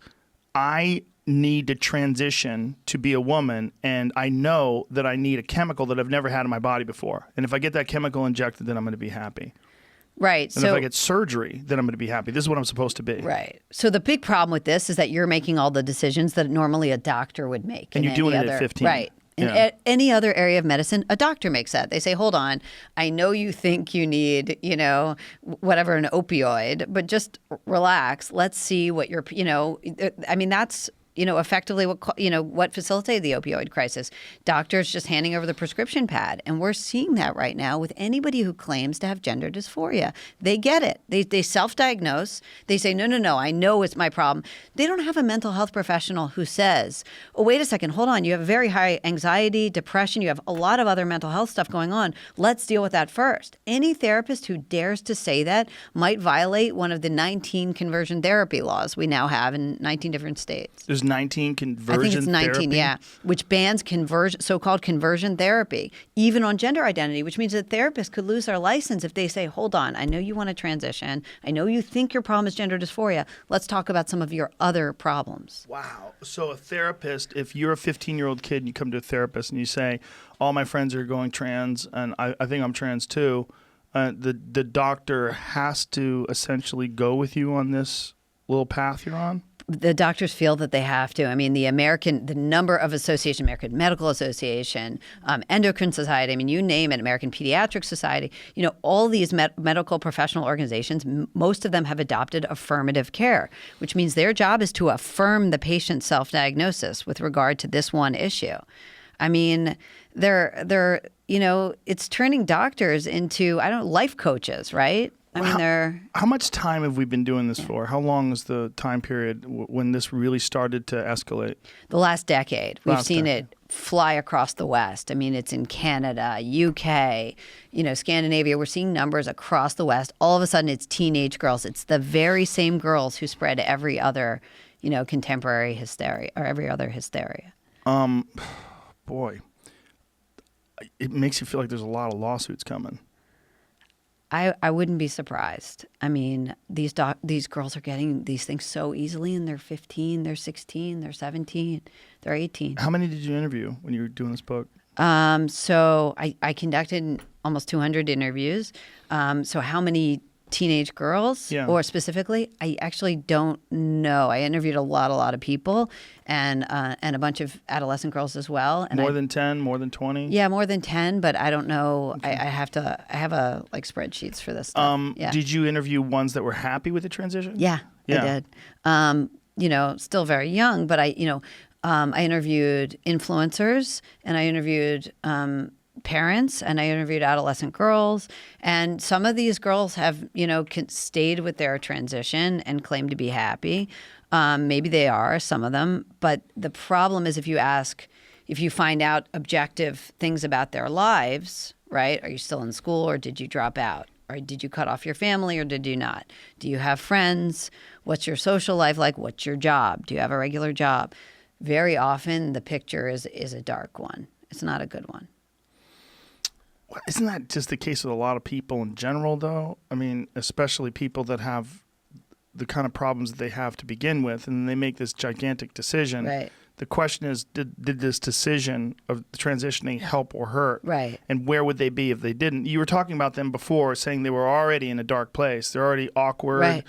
I need to transition to be a woman, and I know that I need a chemical that I've never had in my body before. And if I get that chemical injected, then I'm going to be happy. Right. And if I get surgery, then I'm going to be happy. This is what I'm supposed to be. Right. So the big problem with this is that you're making all the decisions that normally a doctor would make. And you're doing it at 15. Right. In any other area of medicine, a doctor makes that. They say, hold on, I know you think you need, whatever, an opioid, but just relax. Let's see what you're, that's... effectively what facilitated the opioid crisis. Doctors just handing over the prescription pad. And we're seeing that right now with anybody who claims to have gender dysphoria. They get it. They self-diagnose. They say, no, I know it's my problem. They don't have a mental health professional who says, oh, wait a second, hold on. You have very high anxiety, depression. You have a lot of other mental health stuff going on. Let's deal with that first. Any therapist who dares to say that might violate one of the 19 conversion therapy laws we now have in 19 different states. There's is 19, conversion I think it's 19, therapy? yeah, which bans so-called conversion therapy, even on gender identity, which means that therapists could lose their license if they say, hold on, I know you want to transition. I know you think your problem is gender dysphoria. Let's talk about some of your other problems. Wow. So a therapist, if you're a 15-year-old kid and you come to a therapist and you say, all my friends are going trans and I think I'm trans too, the doctor has to essentially go with you on this little path you're on? The doctors feel that they have to. I mean, the number of associations, American Medical Association, Endocrine Society, I mean, you name it, American Pediatric Society, all these medical professional organizations, most of them have adopted affirmative care, which means their job is to affirm the patient's self-diagnosis with regard to this one issue. I mean, it's turning doctors into, life coaches, right? How much time have we been doing this for? How long is the time period when this really started to escalate? The last decade. We've seen it fly across the West. I mean, it's in Canada, UK, Scandinavia. We're seeing numbers across the West. All of a sudden, it's teenage girls. It's the very same girls who spread every other, contemporary hysteria or every other hysteria. Boy, it makes you feel like there's a lot of lawsuits coming. I wouldn't be surprised. I mean, these girls are getting these things so easily, and they're 15, they're 16, they're 17, they're 18. How many did you interview when you were doing this book? So I conducted almost 200 interviews. So how many teenage girls, or specifically, I actually don't know. I interviewed a lot of people, and a bunch of adolescent girls as well. And more than 10, more than 20? Yeah, more than 10, but I don't know. Okay. I have spreadsheets for this stuff. Did you interview ones that were happy with the transition? Yeah. I did. Still very young, but I interviewed influencers, and I interviewed parents, and I interviewed adolescent girls, and some of these girls have stayed with their transition and claim to be happy. Maybe they are, some of them, but the problem is if you find out objective things about their lives, right? Are you still in school, or did you drop out, or did you cut off your family, or did you not? Do you have friends? What's your social life like? What's your job? Do you have a regular job? Very often the picture is a dark one. It's not a good one. Isn't that just the case with a lot of people in general, though? I mean, especially people that have the kind of problems that they have to begin with, and they make this gigantic decision. Right. The question is, did this decision of transitioning help or hurt? Right. And where would they be if they didn't? You were talking about them before, saying they were already in a dark place. They're already awkward. Right.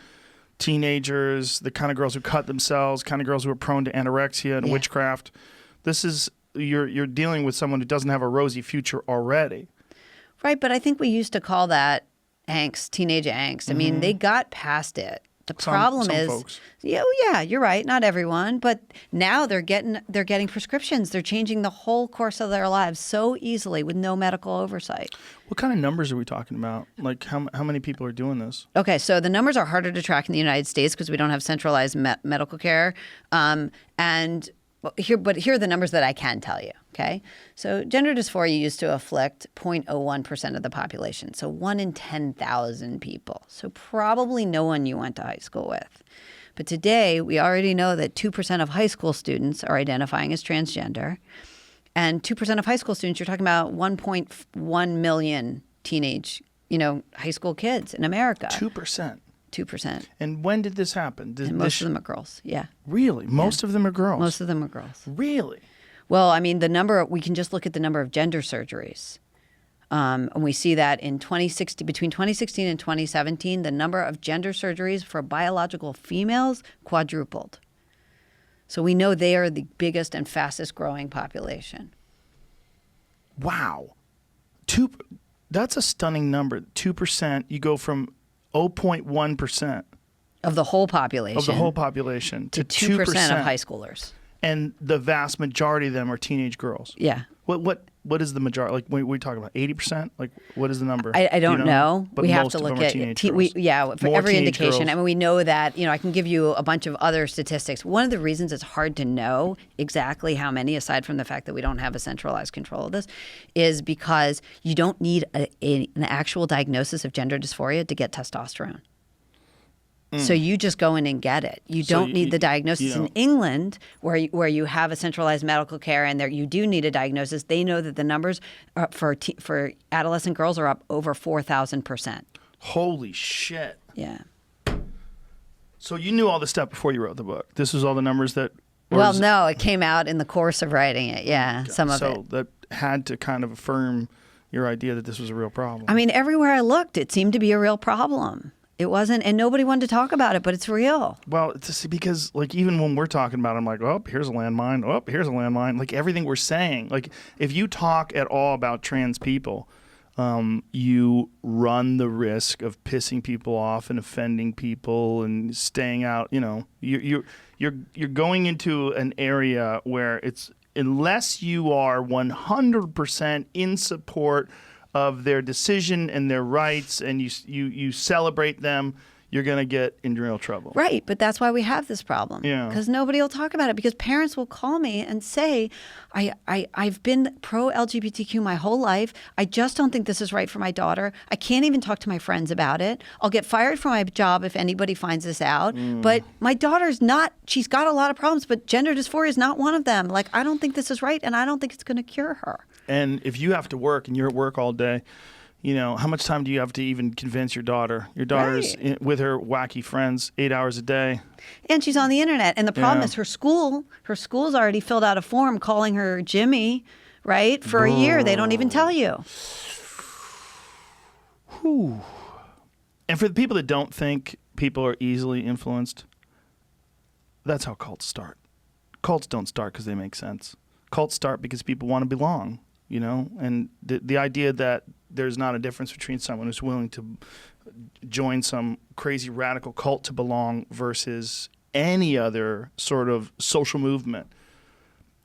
Teenagers, the kind of girls who cut themselves, kind of girls who are prone to anorexia and witchcraft. This is, you're dealing with someone who doesn't have a rosy future already. Right, but I think we used to call that angst, teenage angst. I mean, they got past it. The problem some is, folks. yeah, you're right. Not everyone, but now they're getting prescriptions. They're changing the whole course of their lives so easily with no medical oversight. What kind of numbers are we talking about? Like how many people are doing this? Okay, so the numbers are harder to track in the United States because we don't have centralized medical care, But here are the numbers that I can tell you, okay? So gender dysphoria used to afflict 0.01% of the population, so 1 in 10,000 people. So probably no one you went to high school with. But today, we already know that 2% of high school students are identifying as transgender. And 2% of high school students, you're talking about 1.1 million teenage, high school kids in America. 2%? 2%. And when did this happen? And most of them are girls, yeah. Really? Most of them are girls? Most of them are girls. Really? Well, I mean, we can just look at the number of gender surgeries. And we see that between 2016 and 2017, the number of gender surgeries for biological females quadrupled. So we know they are the biggest and fastest growing population. Wow. That's a stunning number. 2%, you go from 0.1% of the whole population. To 2% of high schoolers. And the vast majority of them are teenage girls. Yeah. What is the majority? Like, what are we talking about? 80%? Like, what is the number? I don't know. But we have most to of look them are at teenage for More every teenage indication. girls. I mean, we know that. I can give you a bunch of other statistics. One of the reasons it's hard to know exactly how many, aside from the fact that we don't have a centralized control of this, is because you don't need an actual diagnosis of gender dysphoria to get testosterone. So you just go in and get it. You So don't need the diagnosis. In England, where you have a centralized medical care and there you do need a diagnosis, they know that the numbers for adolescent girls are up over 4,000%. Holy shit. Yeah. So you knew all this stuff before you wrote the book. This was all the numbers that... Well, no, it came out in the course of writing it. Yeah, some of it. So that had to kind of affirm your idea that this was a real problem. I mean, everywhere I looked, it seemed to be a real problem. It wasn't, and nobody wanted to talk about it, but it's real. Well, it's because like even when we're talking about it, I'm like, oh, here's a landmine. Oh, here's a landmine. Like everything we're saying, like if you talk at all about trans people, you run the risk of pissing people off and offending people and staying out. You know, you're going into an area where it's unless you are 100% in support of their decision and their rights, and you celebrate them, you're going to get in real trouble. Right, but that's why we have this problem. Yeah. Because nobody will talk about it. Because parents will call me and say, I've been pro-LGBTQ my whole life. I just don't think this is right for my daughter. I can't even talk to my friends about it. I'll get fired from my job if anybody finds this out. But my daughter's not, she's got a lot of problems, but gender dysphoria is not one of them. Like, I don't think this is right, and I don't think it's going to cure her. And if you have to work and you're at work all day, you know, how much time do you have to even convince your daughter? Your daughter's with her wacky friends 8 hours a day. And she's on the internet. And the problem is her school's already filled out a form calling her Jimmy, right? For a year. They don't even tell you. Whew. And for the people that don't think people are easily influenced, that's how cults start. Cults don't start because they make sense. Cults start because people want to belong, you know? And the idea that there's not a difference between someone who's willing to join some crazy radical cult to belong versus any other sort of social movement.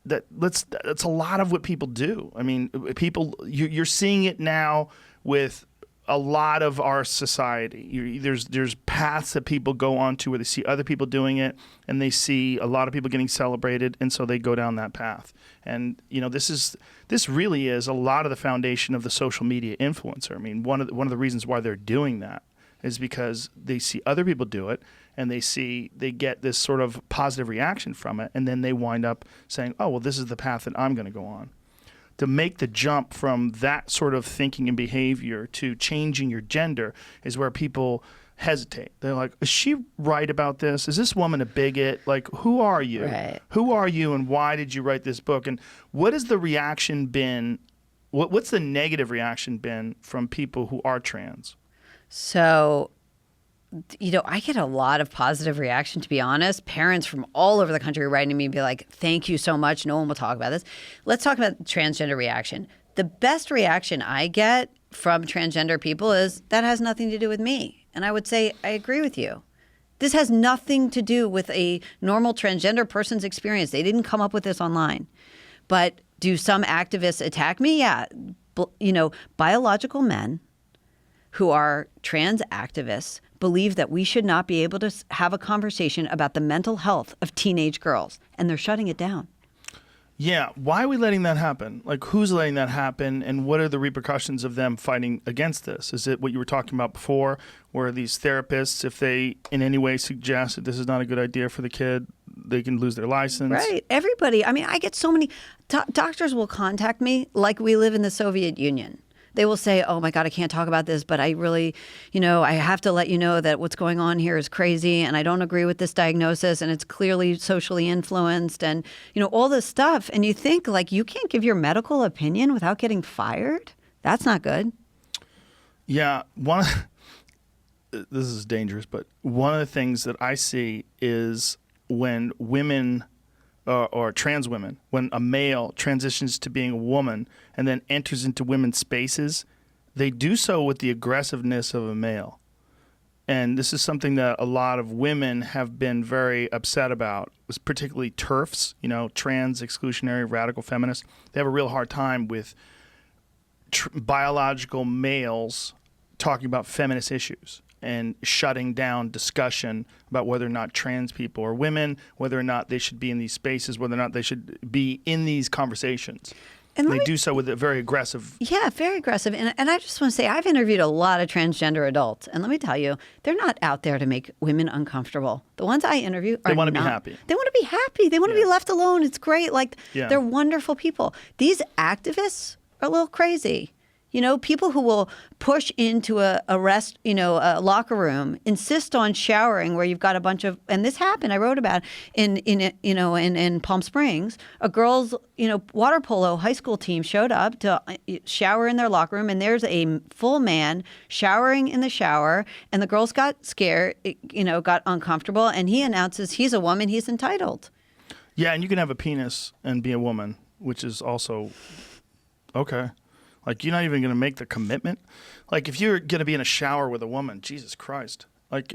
That's a lot of what people do. I mean, you're seeing it now with a lot of our society. There's paths that people go on to where they see other people doing it, and they see a lot of people getting celebrated, and so they go down that path. And you know, this really is a lot of the foundation of the social media influencer. I mean, one of the reasons why they're doing that is because they see other people do it, and they get this sort of positive reaction from it, and then they wind up saying, oh, well, this is the path that I'm going to go on. To make the jump from that sort of thinking and behavior to changing your gender is where people hesitate. They're like, is she right about this? Is this woman a bigot? Like, who are you? Right. Who are you, and why did you write this book? And what has the reaction been? What's the negative reaction been from people who are trans? So, you know, I get a lot of positive reaction, to be honest. Parents from all over the country writing to me and be like, thank you so much. No one will talk about this. Let's talk about transgender reaction. The best reaction I get from transgender people is, that has nothing to do with me. And I would say, I agree with you. This has nothing to do with a normal transgender person's experience. They didn't come up with this online. But do some activists attack me? Yeah. You know, biological men who are trans activists believe that we should not be able to have a conversation about the mental health of teenage girls, and they're shutting it down. Yeah. Why are we letting that happen? Like, who's letting that happen, and what are the repercussions of them fighting against this? Is it what you were talking about before, where these therapists, if they in any way suggest that this is not a good idea for the kid, they can lose their license? Right. Everybody. I mean, I get so many doctors will contact me like we live in the Soviet Union. They will say, oh, my God, I can't talk about this, but I really, you know, I have to let you know that what's going on here is crazy, and I don't agree with this diagnosis, and it's clearly socially influenced, and, you know, all this stuff. And you think, like, you can't give your medical opinion without getting fired? That's not good. Yeah. This is dangerous, but one of the things that I see is when women or trans women, when a male transitions to being a woman and then enters into women's spaces, they do so with the aggressiveness of a male. And this is something that a lot of women have been very upset about, particularly TERFs, you know, trans, exclusionary, radical feminists. They have a real hard time with biological males talking about feminist issues and shutting down discussion about whether or not trans people are women, whether or not they should be in these spaces, whether or not they should be in these conversations. And they do so with a very aggressive. Yeah, very aggressive. And I just want to say, I've interviewed a lot of transgender adults. And let me tell you, they're not out there to make women uncomfortable. The ones I interview are They want to be not. happy. They want to be happy. They want to be left alone. It's great. Like, they're wonderful people. These activists are a little crazy. You know, people who will push into a locker room, insist on showering where you've got a bunch of, and this happened, I wrote about in Palm Springs, a girls, water polo high school team showed up to shower in their locker room, and there's a full man showering in the shower, and the girls got scared, got uncomfortable, and he announces he's a woman, he's entitled. Yeah, and you can have a penis and be a woman, which is also okay. Like, you're not even going to make the commitment. Like, if you're going to be in a shower with a woman, Jesus Christ. Like,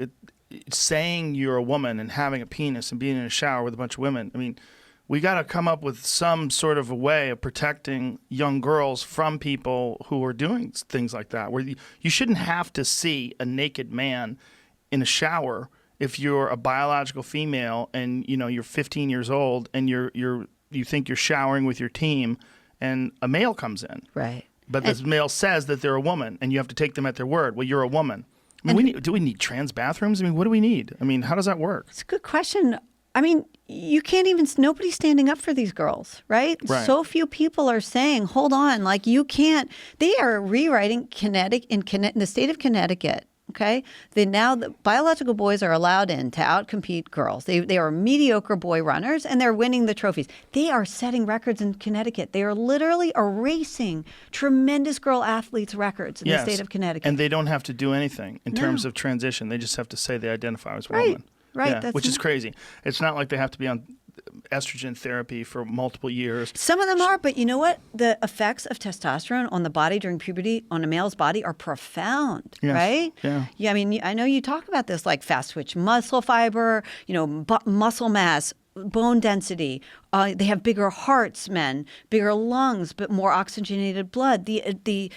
saying you're a woman and having a penis and being in a shower with a bunch of women, I mean, we got to come up with some sort of a way of protecting young girls from people who are doing things like that, where you shouldn't have to see a naked man in a shower if you're a biological female and, you're 15 years old and you think you're showering with your team and a male comes in. Right. But this male says that they're a woman, and you have to take them at their word. Well, you're a woman. I mean, do we need trans bathrooms? I mean, what do we need? I mean, how does that work? It's a good question. I mean, you can't even, nobody's standing up for these girls, right? So few people are saying, hold on, like, you can't. They are rewriting in the state of Connecticut. Okay, the biological boys are allowed in to outcompete girls. They are mediocre boy runners, and they're winning the trophies. They are setting records in Connecticut. They are literally erasing tremendous girl athletes' records in the state of Connecticut. And they don't have to do anything in terms of transition. They just have to say they identify as woman. Right, which is crazy. It's not like they have to be on estrogen therapy for multiple years. Some of them are, but you know what? The effects of testosterone on the body during puberty on a male's body are profound, right? Yeah. I mean, I know you talk about this, like fast twitch muscle fiber, muscle mass, bone density. They have bigger hearts, men, bigger lungs, but more oxygenated blood. The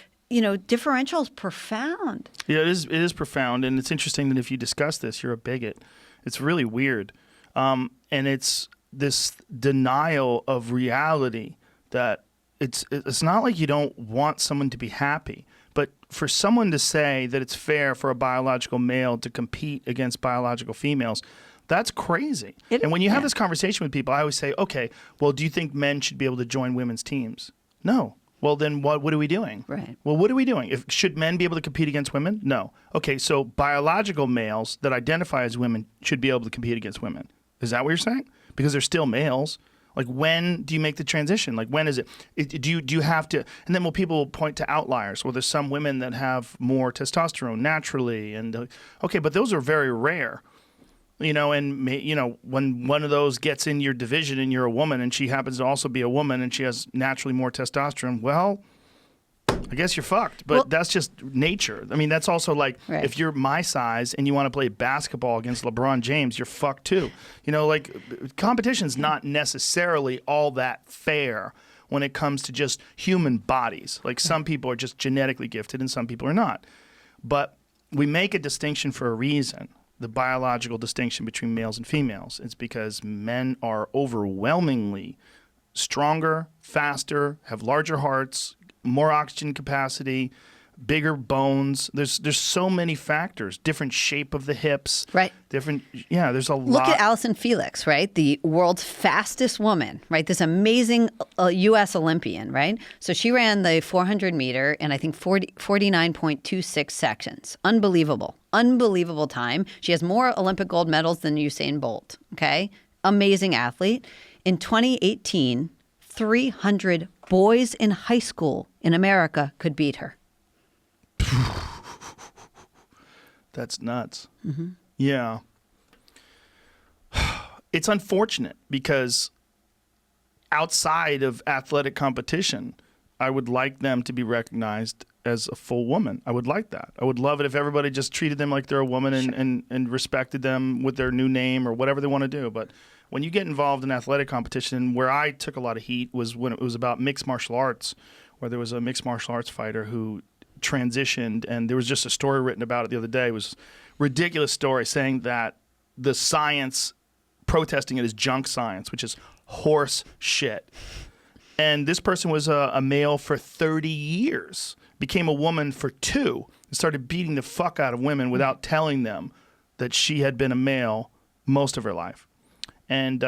differential is profound. Yeah, it is profound, and it's interesting that if you discuss this, you're a bigot. It's really weird, and it's this denial of reality that it's not like you don't want someone to be happy, but for someone to say that it's fair for a biological male to compete against biological females, that's crazy. And when you have this conversation with people, I always say, okay, well, do you think men should be able to join women's teams? No. Well, then what are we doing? Right. Well, what are we doing? Should men be able to compete against women? No. Okay, so biological males that identify as women should be able to compete against women. Is that what you're saying? Because they're still males. Like, when do you make the transition? Like, when is it? Do you have to? And then people will point to outliers. Well, there's some women that have more testosterone naturally, and okay, but those are very rare. And when one of those gets in your division and you're a woman and she happens to also be a woman and she has naturally more testosterone, well, I guess you're fucked. But that's just nature. I mean, that's also like, if you're my size and you want to play basketball against LeBron James, you're fucked too. Competition's not necessarily all that fair when it comes to just human bodies. Like, some people are just genetically gifted and some people are not. But we make a distinction for a reason. The biological distinction between males and females. It's because men are overwhelmingly stronger, faster, have larger hearts, more oxygen capacity, bigger bones. There's so many factors. Different shape of the hips. Right. There's a lot. Look at Allison Felix, right? The world's fastest woman, right? This amazing U.S. Olympian, right? So she ran the 400 meter in, I think, 49.26 seconds. Unbelievable time. She has more Olympic gold medals than Usain Bolt, okay? Amazing athlete. In 2018, 300 boys in high school in America could beat her. That's nuts. Mm-hmm. Yeah. It's unfortunate because outside of athletic competition, I would like them to be recognized as a full woman. I would like that. I would love it if everybody just treated them like they're a woman and respected them with their new name or whatever they want to do. But when you get involved in athletic competition, where I took a lot of heat was when it was about mixed martial arts, where there was a mixed martial arts fighter who transitioned, and there was just a story written about it the other day. It was a ridiculous story saying that the science protesting it is junk science, which is horse shit. And this person was a male for 30 years, became a woman for 2, and started beating the fuck out of women without telling them that she had been a male most of her life. And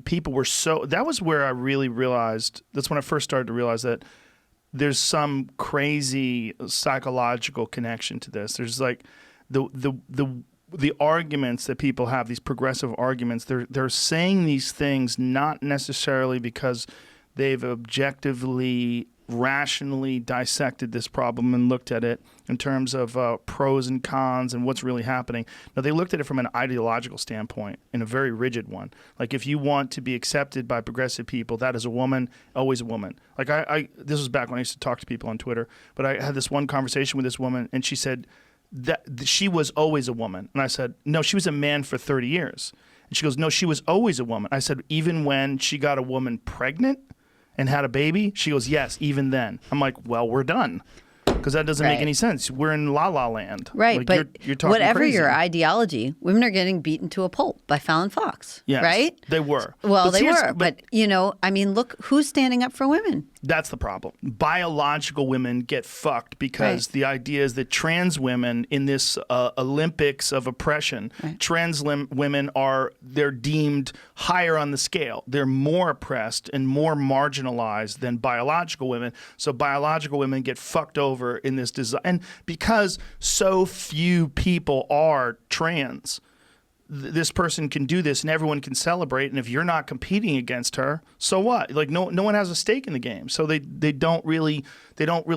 people were so, that was where I really realized, that's when I first started to realize that there's some crazy psychological connection to this. There's like the arguments that people have, these progressive arguments, they're saying these things not necessarily because they've objectively, rationally dissected this problem and looked at it in terms of pros and cons and what's really happening. No, they looked at it from an ideological standpoint, in a very rigid one. Like, if you want to be accepted by progressive people, that is a woman, always a woman. Like, this was back when I used to talk to people on Twitter, but I had this one conversation with this woman, and she said that she was always a woman. And I said, no, she was a man for 30 years. And she goes, no, she was always a woman. I said, even when she got a woman pregnant and had a baby? She goes, yes, even then. I'm like, well, we're done. Because that doesn't make any sense. We're in la la land. Right, like, but you're talking whatever crazy. your ideology, women are getting beaten to a pulp by Fallon Fox, Yes, right? they were. Well, they here's- were, but you know, I mean, look, who's standing up for women? That's the problem. Biological women get fucked because the idea is that trans women in this Olympics of oppression, women they're deemed higher on the scale. They're more oppressed and more marginalized than biological women. So biological women get fucked over in this design. And because so few people are trans, this person can do this and everyone can celebrate, and if you're not competing against her, so what? Like, no one has a stake in the game, so they don't really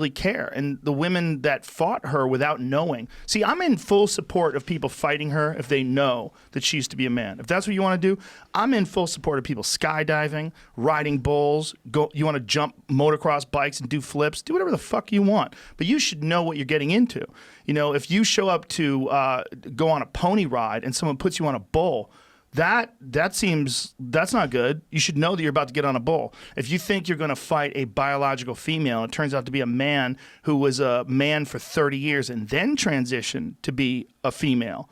care. And the women that fought her without knowing, see, I'm in full support of people fighting her if they know that she used to be a man. If that's what you want to do, I'm in full support of people skydiving, riding bulls, you want to jump motocross bikes and do flips, do whatever the fuck you want, but you should know what you're getting into. You know, if you show up to go on a pony ride and someone puts you on a bull, that's not good. You should know that you're about to get on a bull. If you think you're going to fight a biological female, it turns out to be a man who was a man for 30 years and then transitioned to be a female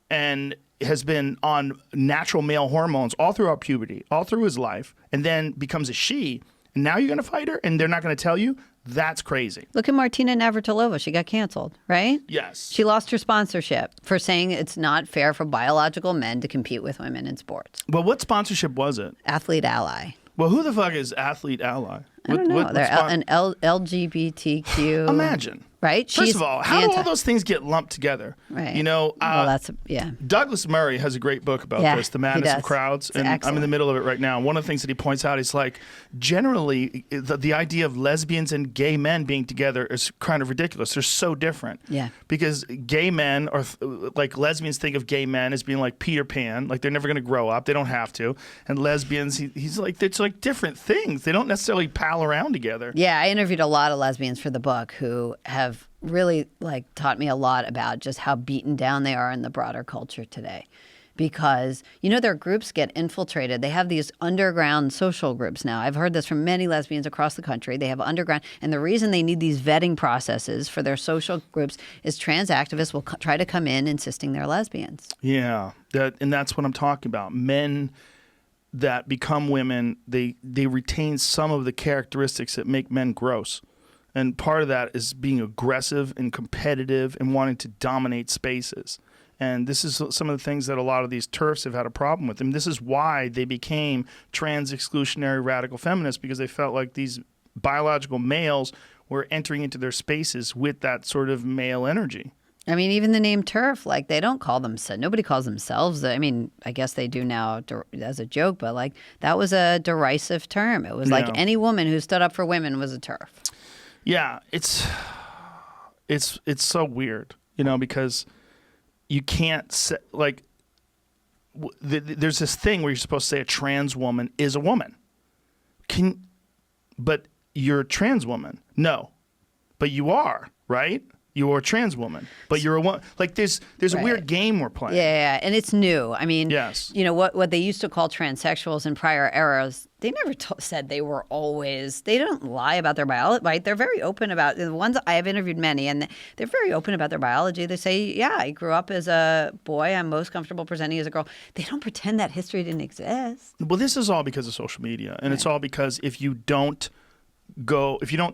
and has been on natural male hormones all throughout puberty, all through his life, and then becomes a she, and now you're going to fight her and they're not going to tell you? That's crazy. Look at Martina Navratilova. She got canceled, right? Yes. She lost her sponsorship for saying it's not fair for biological men to compete with women in sports. Well, what sponsorship was it? Athlete Ally. Well, who the fuck is Athlete Ally? I don't know. They're an LGBTQ. Imagine. Right? First of all, how do all those things get lumped together? Right. You know, well, Douglas Murray has a great book about this, The Madness of Crowds, and I'm in the middle of it right now. One of the things that he points out is like, generally, the idea of lesbians and gay men being together is kind of ridiculous. They're so different. Yeah. Because gay men are like, lesbians think of gay men as being like Peter Pan, like they're never going to grow up, they don't have to, and lesbians, he's like, it's like different things. They don't necessarily pal around together. Yeah, I interviewed a lot of lesbians for the book who have really taught me a lot about just how beaten down they are in the broader culture today. Because, you know, their groups get infiltrated. They have these underground social groups now. I've heard this from many lesbians across the country. They have underground. And the reason they need these vetting processes for their social groups is trans activists will try to come in insisting they're lesbians. Yeah, and that's what I'm talking about. Men that become women, they retain some of the characteristics that make men gross. And part of that is being aggressive and competitive and wanting to dominate spaces. And this is some of the things that a lot of these TERFs have had a problem with. And this is why they became trans exclusionary radical feminists, because they felt like these biological males were entering into their spaces with that sort of male energy. I mean, even the name TERF, like, they don't call themselves, nobody calls themselves, I mean, I guess they do now as a joke, but like, that was a derisive term. It was like any woman who stood up for women was a TERF. Yeah, it's so weird, you know, because you can't say, like, there's this thing where you're supposed to say a trans woman is a woman. But you're a trans woman. No, but you are, right? you're a trans woman, but you're a woman. Like there's a Right. weird game we're playing. Yeah, and it's new. I mean, Yes. you know, what they used to call transsexuals in prior eras, they never said they were always, they don't lie about their biology, right? They're very open about, the ones I have interviewed many, and they're very open about their biology. They say, yeah, I grew up as a boy. I'm most comfortable presenting as a girl. They don't pretend that history didn't exist. Well, this is all because of social media, and it's all because if you don't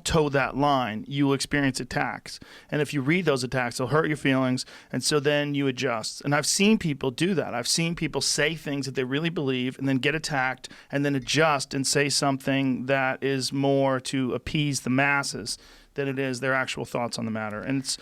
toe that line, you will experience attacks. And if you read those attacks, they'll hurt your feelings. And so then you adjust. And I've seen people do that. I've seen people say things that they really believe and then get attacked and then adjust and say something that is more to appease the masses than it is their actual thoughts on the matter. And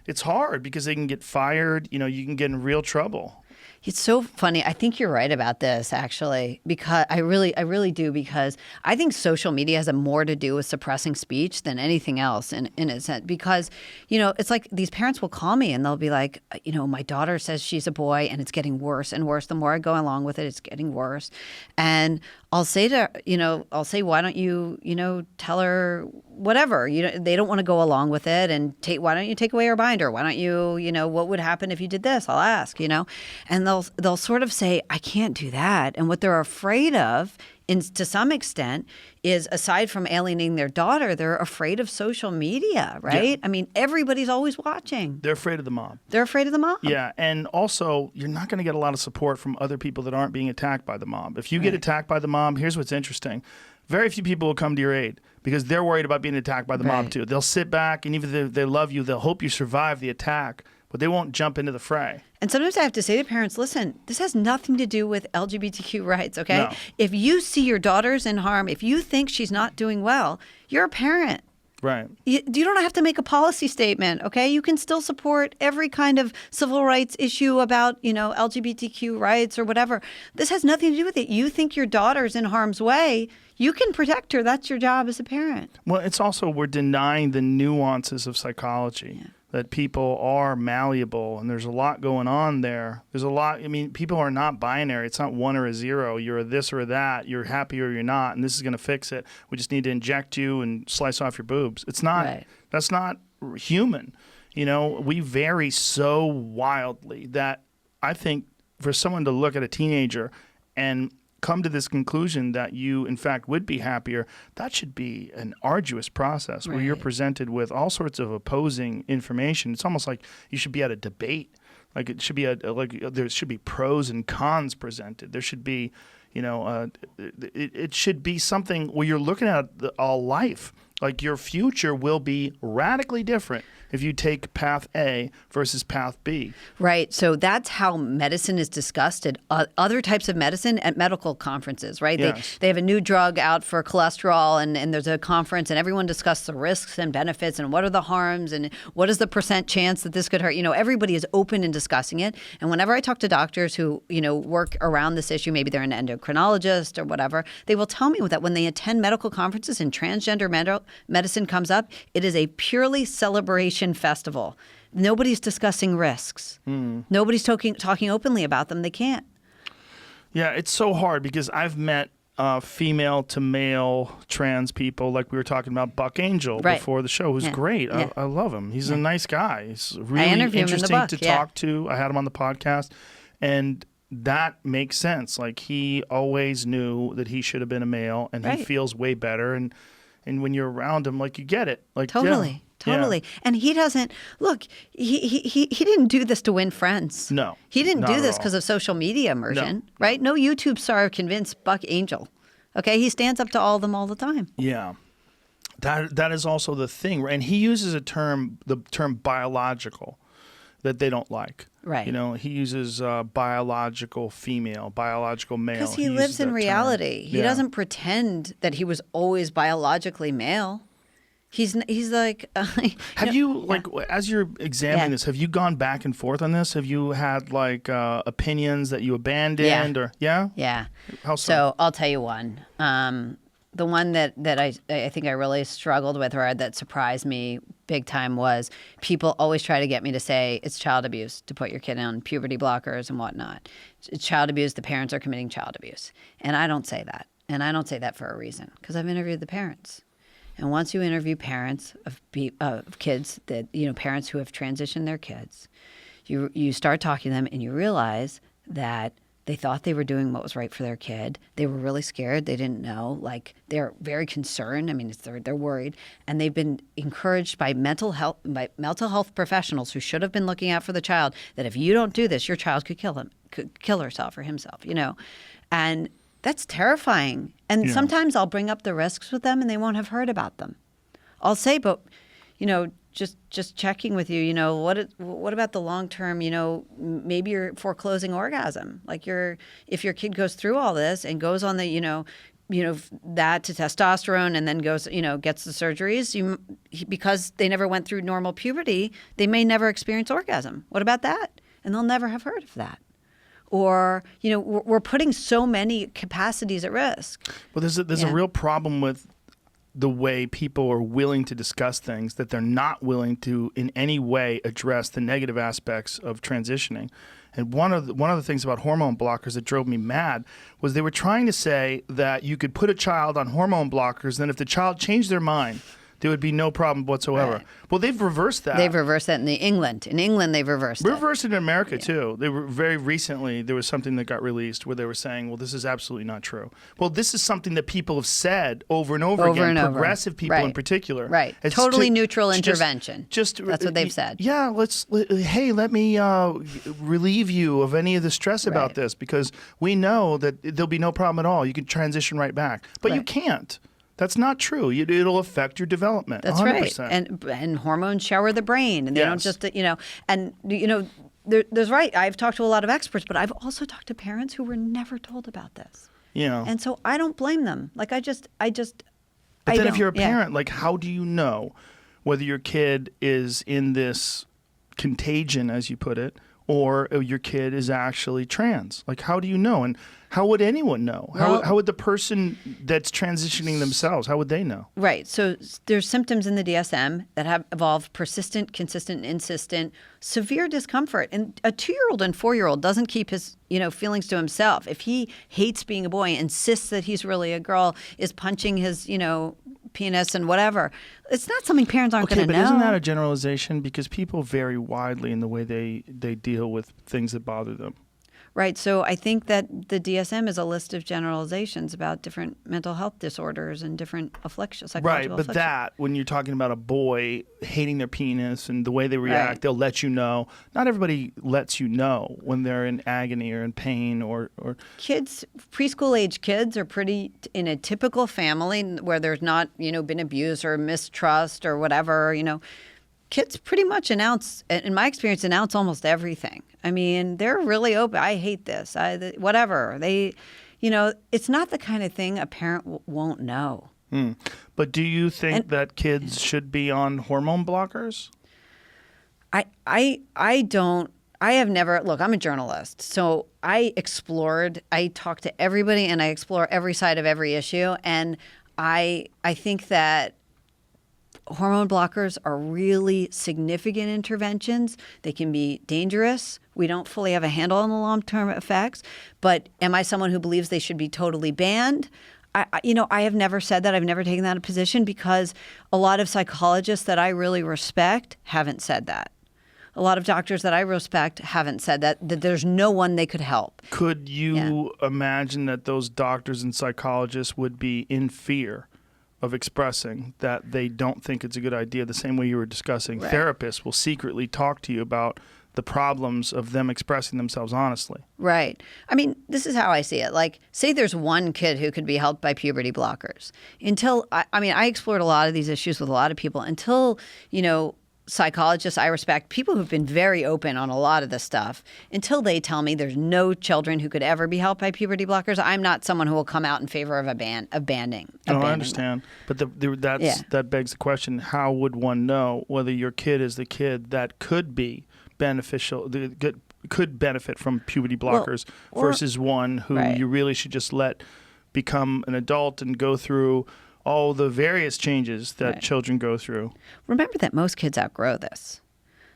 it's hard because they can get fired. You know, you can get in real trouble. It's so funny. I think you're right about this, actually, because I really do, because I think social media has more to do with suppressing speech than anything else in a sense. Because, you know, it's like these parents will call me and they'll be like, you know, my daughter says she's a boy and it's getting worse and worse. The more I go along with it, it's getting worse. And I'll say why don't you, you know, tell her whatever, you know, they don't want to go along with it, and why don't you take away her binder? Why don't you, you know, what would happen if you did this? I'll ask, you know, and they'll sort of say, I can't do that. And what they're afraid of, to some extent, is aside from alienating their daughter, they're afraid of social media, right? Yeah. I mean, everybody's always watching. They're afraid of the mob. They're afraid of the mob. Yeah, and also you're not going to get a lot of support from other people that aren't being attacked by the mob. If you get attacked by the mob, here's what's interesting. Very few people will come to your aid because they're worried about being attacked by the mob too. They'll sit back, and even if they love you, they'll hope you survive the attack, but they won't jump into the fray. And sometimes I have to say to parents, listen, this has nothing to do with LGBTQ rights, okay? No. If you see your daughter's in harm, if you think she's not doing well, you're a parent. Right. You don't have to make a policy statement, okay? You can still support every kind of civil rights issue about, you know, LGBTQ rights or whatever. This has nothing to do with it. You think your daughter's in harm's way, you can protect her. That's your job as a parent. Well, it's also we're denying the nuances of psychology. Yeah. That people are malleable, and there's a lot going on there. There's a lot. I mean, people are not binary. It's not 1 or a 0. You're a this or a that. You're happy or you're not, and this is going to fix it. We just need to inject you and slice off your boobs. It's not. Right. That's not human. You know, we vary so wildly that I think for someone to look at a teenager and come to this conclusion that you, in fact, would be happier, that should be an arduous process where you're presented with all sorts of opposing information. It's almost like you should be at a debate. Like it should be there should be pros and cons presented. There should be, you know, it should be something where you're looking at all life. Like your future will be radically different if you take path A versus path B. Right. So that's how medicine is discussed at other types of medicine at medical conferences, right? Yes. They have a new drug out for cholesterol, and there's a conference, and everyone discusses the risks and benefits and what are the harms and what is the % chance that this could hurt. You know, everybody is open in discussing it. And whenever I talk to doctors who, you know, work around this issue, maybe they're an endocrinologist or whatever, they will tell me that when they attend medical conferences and transgender medicine comes up, it is a purely celebration festival. Nobody's discussing risks. Nobody's talking openly about them. They can't. Yeah, it's so hard because I've met female to male trans people, like we were talking about Buck Angel before the show, who's great. Yeah. I love him. He's a nice guy. He's really interview him in the interesting book, to talk to. I had him on the podcast, and that makes sense. Like he always knew that he should have been a male, and he feels way better. And when you're around him, like you get it. Like Totally. And he doesn't look. He didn't do this to win friends. No, he didn't not do at this all. because of social media immersion, right? No YouTube star convinced Buck Angel. Okay, he stands up to all of them all the time. Yeah, that is also the thing, right? And he uses the term biological that they don't like. Right. You know, he uses biological female, biological male. Because he uses lives in that term. reality. He Yeah. doesn't pretend that he was always biologically male. He's like. Have you, like, as you're examining this, have you gone back and forth on this? Have you had like opinions that you abandoned, or Yeah. How so? So I'll tell you one. The one that I think I really struggled with, or that surprised me big time, was people always try to get me to say it's child abuse to put your kid on puberty blockers and whatnot. It's child abuse. The parents are committing child abuse, and I don't say that, and I don't say that for a reason, because I've interviewed the parents. And once you interview parents of kids that, parents who have transitioned their kids, you start talking to them and you realize that they thought they were doing what was right for their kid. They were really scared. They didn't know. Like, they're very concerned. I mean, they're worried. And they've been encouraged by mental health professionals who should have been looking out for the child, that if you don't do this, your child could kill herself or himself, And that's terrifying. And sometimes I'll bring up the risks with them and they won't have heard about them. I'll say, but, just checking with you, what about the long term, maybe you're foreclosing orgasm. Like, if your kid goes through all this and goes on the, that to testosterone and then goes, gets the surgeries, because they never went through normal puberty, they may never experience orgasm. What about that? And they'll never have heard of that. Or, we're putting so many capacities at risk. Well, there's a real problem with the way people are willing to discuss things, that they're not willing to in any way address the negative aspects of transitioning. And one of the things about hormone blockers that drove me mad was they were trying to say that you could put a child on hormone blockers, and if the child changed their mind, there would be no problem whatsoever. Right. Well, they've reversed that. They've reversed that in England. In England, they've reversed it. Reversed it in America, too. They were very recently, there was something that got released where they were saying, well, this is absolutely not true. Well, this is something that people have said over and over again, progressive people in particular. Right. It's totally neutral intervention. That's what they've said. Yeah, let me relieve you of any of the stress about this, because we know that there'll be no problem at all. You can transition right back. But you can't. That's not true. It'll affect your development. That's 100%. right. And hormones shower the brain, and they don't just there's right. I've talked to a lot of experts, but I've also talked to parents who were never told about this. And so I don't blame them. Like, But then if you're a parent, like, how do you know whether your kid is in this contagion, as you put it, or your kid is actually trans? Like, how do you know? And how would anyone know? How would the person that's transitioning themselves, how would they know? Right. So there's symptoms in the DSM that have evolved: persistent, consistent, insistent, severe discomfort. And a 2-year-old and 4-year-old doesn't keep his feelings to himself. If he hates being a boy, insists that he's really a girl, is punching his penis and whatever, it's not something parents aren't going to know. But isn't that a generalization? Because people vary widely in the way they deal with things that bother them. Right. So I think that the DSM is a list of generalizations about different mental health disorders and different afflictions, psychological afflictions. That, when you're talking about a boy hating their penis and the way they react, they'll let you know. Not everybody lets you know when they're in agony or in pain or... Kids, preschool age kids are pretty, in a typical family where there's not, been abuse or mistrust or whatever, kids pretty much announce, in my experience, announce almost everything. I mean, they're really open. I hate this. Whatever. It's not the kind of thing a parent won't know. But do you think that kids should be on hormone blockers? I don't. I have never. Look, I'm a journalist, so I talk to everybody, and I explore every side of every issue, and I think that hormone blockers are really significant interventions. They can be dangerous. We don't fully have a handle on the long-term effects. But am I someone who believes they should be totally banned? I have never said that. I've never taken that position, because a lot of psychologists that I really respect haven't said that. A lot of doctors that I respect haven't said that there's no one they could help. Could you imagine that those doctors and psychologists would be in fear of expressing that they don't think it's a good idea, the same way you were discussing? Therapists will secretly talk to you about the problems of them expressing themselves honestly. Right. I mean, this is how I see it. Like, say there's one kid who could be helped by puberty blockers. I explored a lot of these issues with a lot of people until, psychologists I respect, people who've been very open on a lot of this stuff, until they tell me there's no children who could ever be helped by puberty blockers. I'm not someone who will come out in favor of banning. I understand. But that begs the question, how would one know whether your kid is the kid that could be beneficial, could benefit from puberty blockers versus one who you really should just let become an adult and go through all the various changes that children go through? Remember that most kids outgrow this.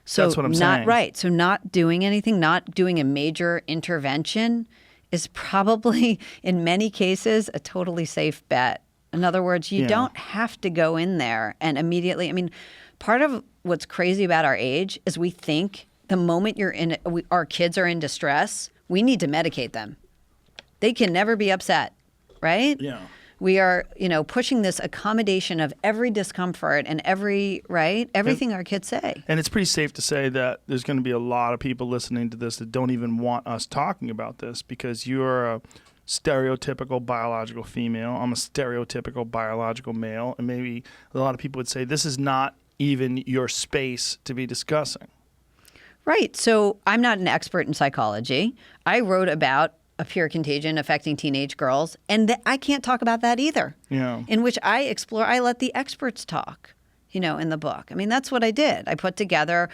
So that's what I'm saying. Right. So not doing anything, not doing a major intervention is probably, in many cases, a totally safe bet. In other words, you Yeah. don't have to go in there and immediately. I mean, part of what's crazy about our age is we think the moment our kids are in distress, we need to medicate them. They can never be upset, right? Yeah. We are, pushing this accommodation of every discomfort and everything our kids say. And it's pretty safe to say that there's going to be a lot of people listening to this that don't even want us talking about this because you're a stereotypical biological female. I'm a stereotypical biological male. And maybe a lot of people would say this is not even your space to be discussing. Right. So I'm not an expert in psychology. I wrote about a pure contagion affecting teenage girls, and I can't talk about that either. Yeah. In which I let the experts talk, in the book. I mean, that's what I did. I put together,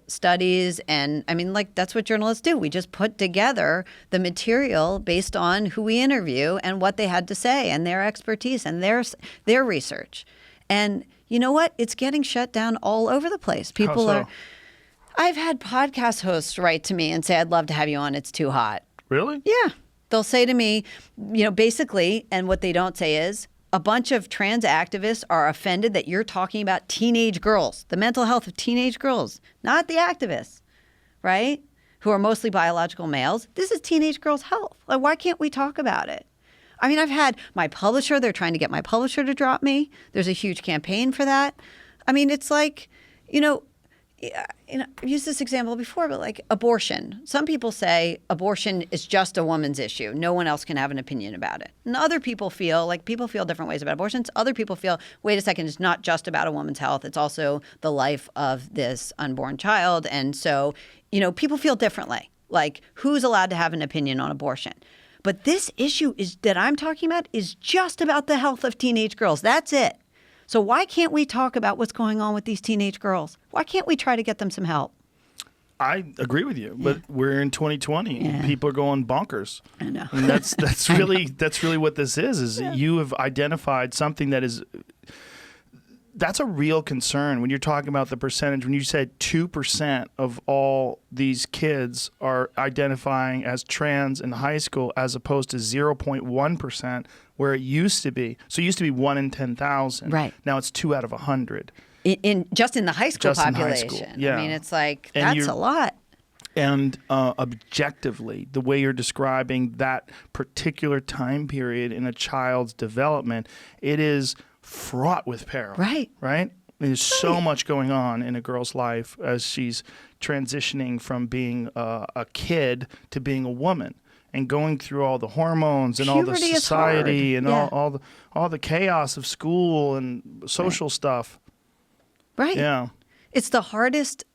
studies, and I mean, that's what journalists do. We just put together the material based on who we interview and what they had to say and their expertise and their research. And you know what? It's getting shut down all over the place. People How so? I've had podcast hosts write to me and say, I'd love to have you on. It's too hot. Really? Yeah. They'll say to me, basically, and what they don't say is, a bunch of trans activists are offended that you're talking about teenage girls, the mental health of teenage girls, not the activists, right? Who are mostly biological males. This is teenage girls' health. Like, why can't we talk about it? I mean, I've had my publisher, they're trying to get my publisher to drop me. There's a huge campaign for that. I mean, it's like, I've used this example before, but like abortion. Some people say abortion is just a woman's issue. No one else can have an opinion about it. And other people feel different ways about abortions. Other people feel, wait a second, it's not just about a woman's health. It's also the life of this unborn child. And so, people feel differently. Like, who's allowed to have an opinion on abortion? But this issue that I'm talking about is just about the health of teenage girls. That's it. So why can't we talk about what's going on with these teenage girls? Why can't we try to get them some help? I agree with you, but we're in 2020. Yeah. People are going bonkers. I know. And that's really what this is you have identified something that's a real concern when you're talking about the percentage. When you said 2% of all these kids are identifying as trans in high school as opposed to 0.1% where it used to be. So it used to be 1 in 10,000. Right. Now it's 2 out of 100. Just in the high school Just in high population. school, yeah. I mean, it's like, And that's a lot. And objectively, the way you're describing that particular time period in a child's development, it is fraught with peril. Right. Right? There's so much going on in a girl's life as she's transitioning from being a kid to being a woman and going through all the hormones and all the Puberty is society hard. and Yeah. all the chaos of school and social stuff. Right. Yeah. It's the hardest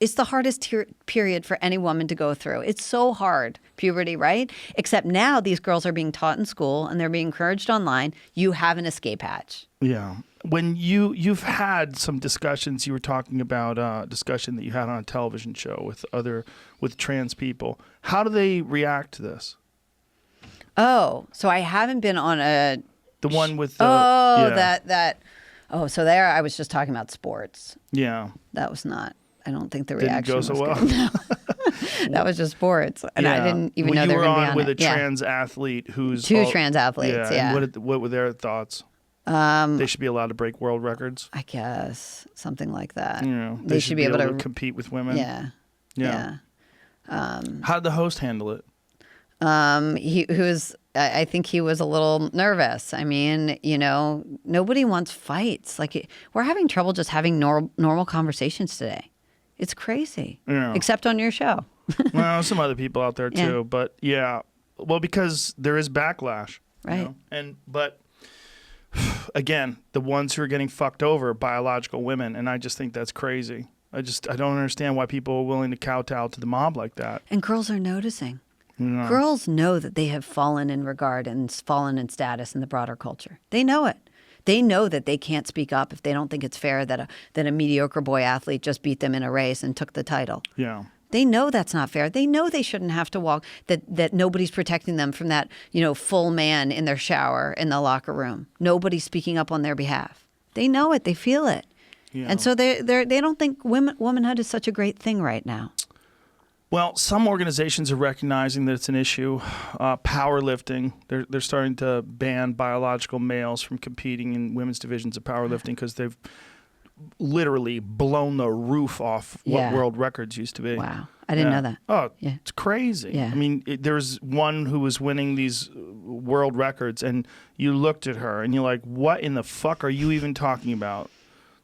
period for any woman to go through. It's so hard, puberty, right? Except now these girls are being taught in school and they're being encouraged online. You have an escape hatch. Yeah. When you've had some discussions, you were talking about a discussion that you had on a television show with trans people. How do they react to this? Oh, so I haven't been on The one with the so there I was just talking about sports. Yeah. That was not. I don't think the Didn't reaction go so was well. good. No. That was just sports, and I didn't even know they were going to be on with it. a trans athlete who's Two trans athletes. Yeah. And what were their thoughts? They should be allowed to break world records. I guess something like that. They should be able to compete with women. Yeah. Yeah. How did the host handle it? I think he was a little nervous. I mean, nobody wants fights. Like, we're having trouble just having normal conversations today. It's crazy. Yeah. Except on your show. Well, some other people out there too, Yeah. but yeah. Well, because there is backlash. Right. But again, the ones who are getting fucked over are biological women, and I just think that's crazy. I don't understand why people are willing to kowtow to the mob like that. And girls are noticing. No. Girls know that they have fallen in regard and fallen in status in the broader culture. They know it. They know that they can't speak up if they don't think it's fair that a mediocre boy athlete just beat them in a race and took the title. Yeah. They know that's not fair. They know they shouldn't have to walk, that nobody's protecting them from that, full man in their shower in the locker room. Nobody's speaking up on their behalf. They know it. They feel it. Yeah. And so they don't think womanhood is such a great thing right now. Well, some organizations are recognizing that it's an issue. Powerlifting, they're starting to ban biological males from competing in women's divisions of powerlifting because they've literally blown the roof off what world records used to be. Wow. I didn't know that. Oh, it's crazy. Yeah. I mean, there's one who was winning these world records, and you looked at her, and you're like, what in the fuck are you even talking about?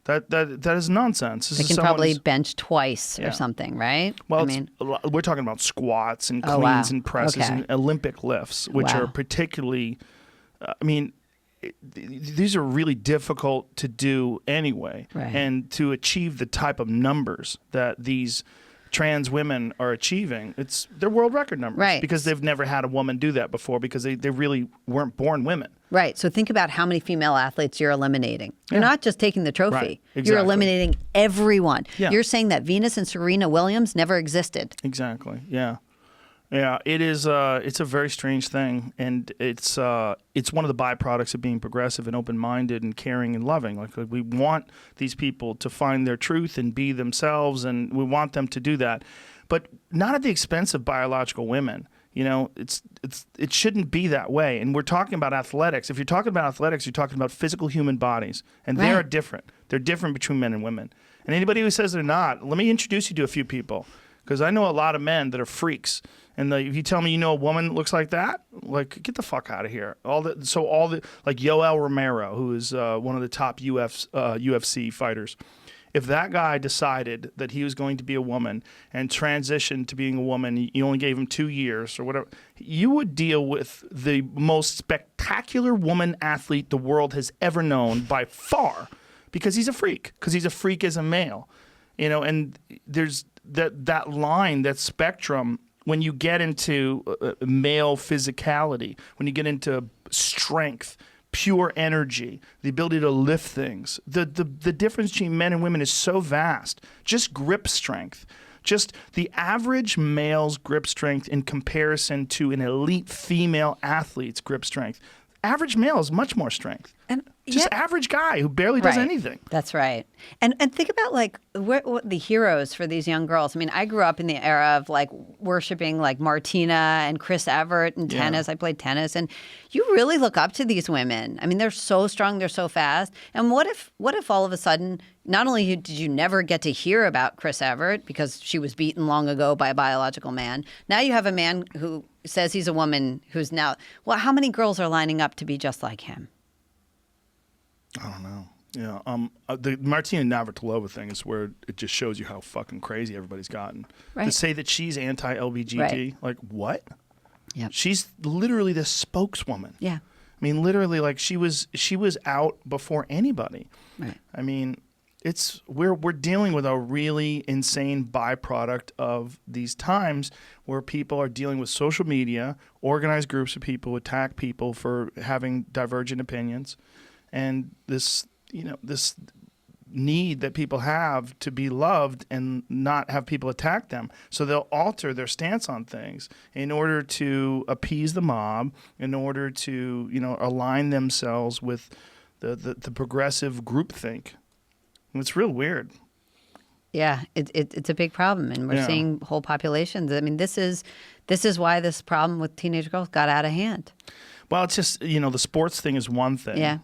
That is nonsense. They can probably bench twice or something, right? Well, we're talking about squats and cleans and presses and Olympic lifts, which are particularly, these are really difficult to do anyway. Right. And to achieve the type of numbers that these trans women are achieving, they're world record numbers. Right. Because they've never had a woman do that before because they really weren't born women. Right. So think about how many female athletes you're eliminating. You're not just taking the trophy. Right. Exactly. You're eliminating everyone. Yeah. You're saying that Venus and Serena Williams never existed. Exactly. Yeah. Yeah, it is. It's a very strange thing, and it's one of the byproducts of being progressive and open-minded and caring and loving. Like we want these people to find their truth and be themselves, and we want them to do that, but not at the expense of biological women. You know, it shouldn't be that way. And we're talking about athletics. If you're talking about athletics, you're talking about physical human bodies, and they are different. They're different between men and women. And anybody who says they're not, let me introduce you to a few people, because I know a lot of men that are freaks. And if you tell me you know a woman that looks like that, like, get the fuck out of here. Like Yoel Romero, who is one of the top UFC fighters. If that guy decided that he was going to be a woman and transitioned to being a woman, you only gave him 2 years or whatever, you would deal with the most spectacular woman athlete the world has ever known by far, because he's a freak, because he's a freak as a male. You know, and there's that line, that spectrum. When you get into male physicality, when you get into strength, pure energy, the ability to lift things, the difference between men and women is so vast. Just grip strength. Just the average male's grip strength in comparison to an elite female athlete's grip strength. Average male is much more strength. And just average guy who barely does anything. That's right. And think about like what the heroes for these young girls. I mean, I grew up in the era of like worshiping like Martina and Chris Evert and tennis. I played tennis, and you really look up to these women. I mean, they're so strong, they're so fast. And what if all of a sudden, not only did you never get to hear about Chris Evert because she was beaten long ago by a biological man, now you have a man who says he's a woman who's now, well, how many girls are lining up to be just like him? I don't know. Yeah. The Martina Navratilova thing is where it just shows you how fucking crazy everybody's gotten. Right. To say that she's anti-LGBT, like what? Yep. She's literally the spokeswoman. Yeah. I mean, literally, like she was out before anybody. Right. I mean, we're dealing with a really insane byproduct of these times where people are dealing with social media, organized groups of people who attack people for having divergent opinions. And this need that people have to be loved and not have people attack them. So they'll alter their stance on things in order to appease the mob, in order to, align themselves with the progressive groupthink. And it's real weird. Yeah, it's a big problem, and we're seeing whole populations. I mean, this is why this problem with teenage girls got out of hand. Well, it's just, the sports thing is one thing. Yeah.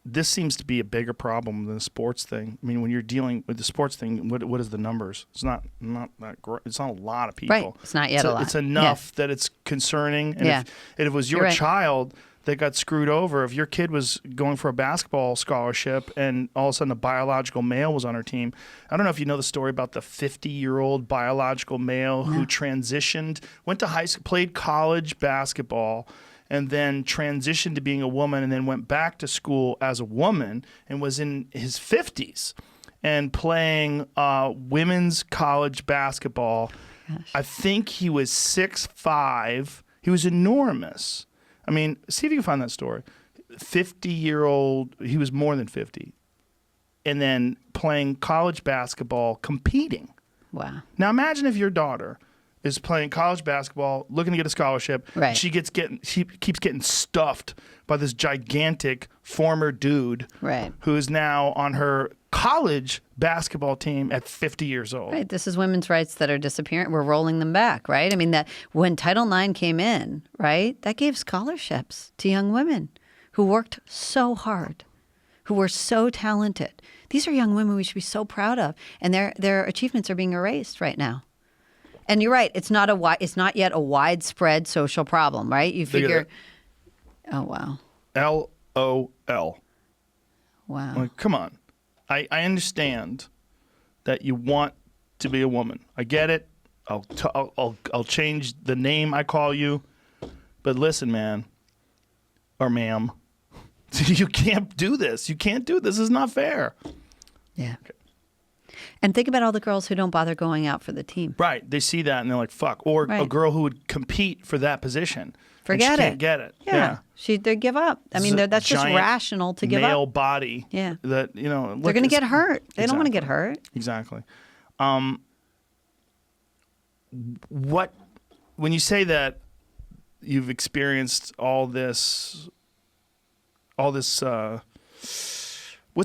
This seems to be a bigger problem than the sports thing. I mean, when you're dealing with the sports thing, what is the numbers? It's not that great. It's not a lot of people. Right. It's not yet a lot. It's enough that it's concerning. And if it was your child that got screwed over, if your kid was going for a basketball scholarship and all of a sudden a biological male was on her team, I don't know if you know the story about the 50-year-old biological male who transitioned, went to high school, played college basketball, and then transitioned to being a woman, and then went back to school as a woman and was in his 50s and playing women's college basketball. Gosh. I think he was 6'5". He was enormous. I mean, see if you can find that story. 50-year-old, he was more than 50, and then playing college basketball, competing. Wow. Now imagine if your daughter is playing college basketball, looking to get a scholarship. Right. She keeps getting stuffed by this gigantic former dude right. who is now on her college basketball team at 50 years old. Right. This is women's rights that are disappearing. We're rolling them back, right? I mean, that when Title IX came in, right, that gave scholarships to young women who worked so hard, who were so talented. These are young women we should be so proud of, and their achievements are being erased right now. And you're right; it's not yet a widespread social problem, right? You figure, oh wow, LOL. wow. Like, come on, I understand that you want to be a woman. I get it. I'll change the name I call you, but listen, man, or ma'am. You can't do this. You can't do this. This is not fair. Yeah. Okay. And think about all the girls who don't bother going out for the team. Right. They see that and they're like, fuck. Or right. a girl who would compete for that position. Forget and she it. Can't get it. Yeah. They give up. I mean, that's just rational to give up. Male body. Yeah. That, you know. They're going to get hurt. They don't want to get hurt. Exactly. When you say that you've experienced all this, what's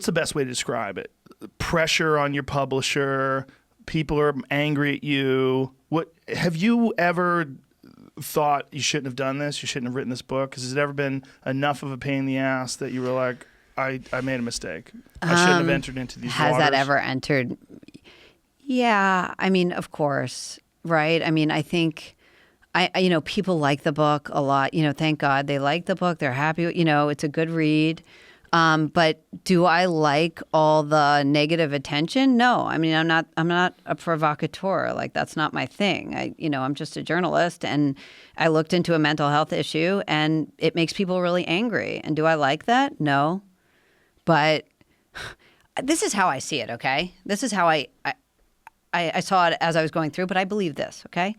the best way to describe it? Pressure on your publisher, people are angry at you. What have you ever thought you shouldn't have done this? You shouldn't have written this book? Has it ever been enough of a pain in the ass that you were like, I made a mistake. I shouldn't have entered into these waters? Has that ever entered? Yeah, I mean, of course, right? I mean, I think people like the book a lot. Thank God they like the book. They're happy. It's a good read. But do I like all the negative attention? No. I mean, I'm not a provocateur. Like, that's not my thing. I'm just a journalist, and I looked into a mental health issue, and it makes people really angry. And do I like that? No. But this is how I see it, okay? This is how I saw it as I was going through, but I believe this, okay?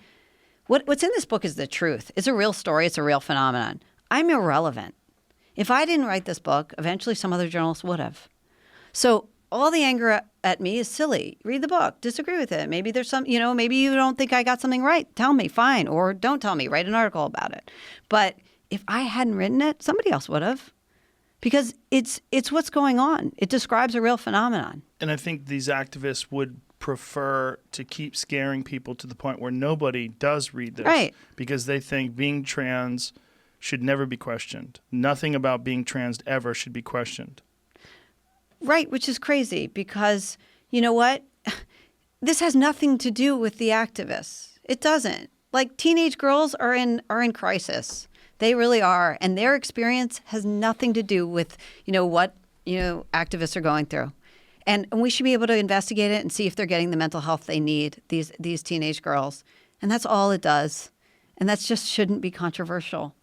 What's in this book is the truth. It's a real story. It's a real phenomenon. I'm irrelevant. If I didn't write this book, eventually some other journalist would have. So all the anger at me is silly. Read the book. Disagree with it. Maybe there's some, maybe you don't think I got something right. Tell me, fine. Or don't tell me. Write an article about it. But if I hadn't written it, somebody else would have. Because it's what's going on. It describes a real phenomenon. And I think these activists would prefer to keep scaring people to the point where nobody does read this. Right. Because they think being trans should never be questioned. Nothing about being trans ever should be questioned. Right, which is crazy because, you know what? This has nothing to do with the activists. It doesn't. Like, teenage girls are in crisis. They really are. And their experience has nothing to do with, what, activists are going through. And we should be able to investigate it and see if they're getting the mental health they need, these teenage girls. And that's all it does. And that just shouldn't be controversial.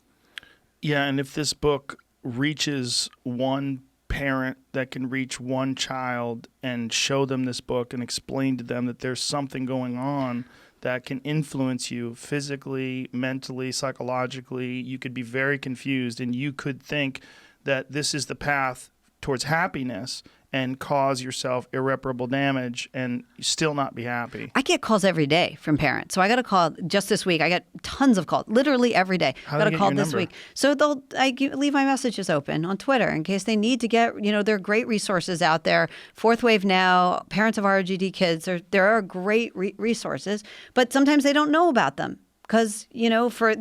Yeah, and if this book reaches one parent that can reach one child and show them this book and explain to them that there's something going on that can influence you physically, mentally, psychologically, you could be very confused and you could think that this is the path towards happiness and cause yourself irreparable damage and still not be happy. I get calls every day from parents. So I got a call just this week. I got tons of calls, literally every day. How got do a call you get your this number? week. So I leave my messages open on Twitter in case they need to get, there are great resources out there. Fourth Wave Now, Parents of ROGD Kids, there are great resources, but sometimes they don't know about them. Because,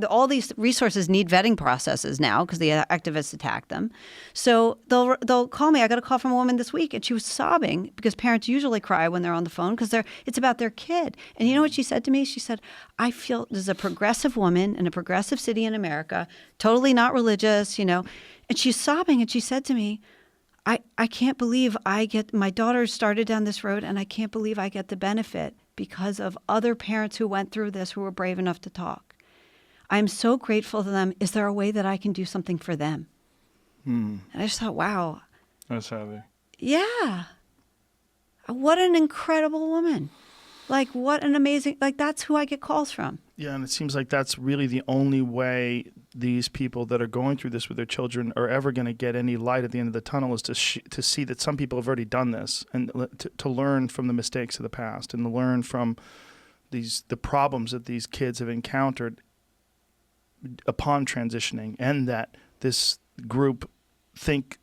all these resources need vetting processes now because the activists attack them. So they'll call me. I got a call from a woman this week, and she was sobbing because parents usually cry when they're on the phone because it's about their kid. And you know what she said to me? She said, I feel there's a progressive woman in a progressive city in America, totally not religious, And she's sobbing, and she said to me, I can't believe my daughter started down this road, and I can't believe I get the benefit because of other parents who went through this who were brave enough to talk. I'm so grateful to them. Is there a way that I can do something for them? And I just thought, wow. That's heavy. Yeah. What an incredible woman. Like, what an amazing, that's who I get calls from. Yeah, and it seems like that's really the only way these people that are going through this with their children are ever going to get any light at the end of the tunnel is to see that some people have already done this and to learn from the mistakes of the past and to learn from the problems that these kids have encountered upon transitioning, and that this group think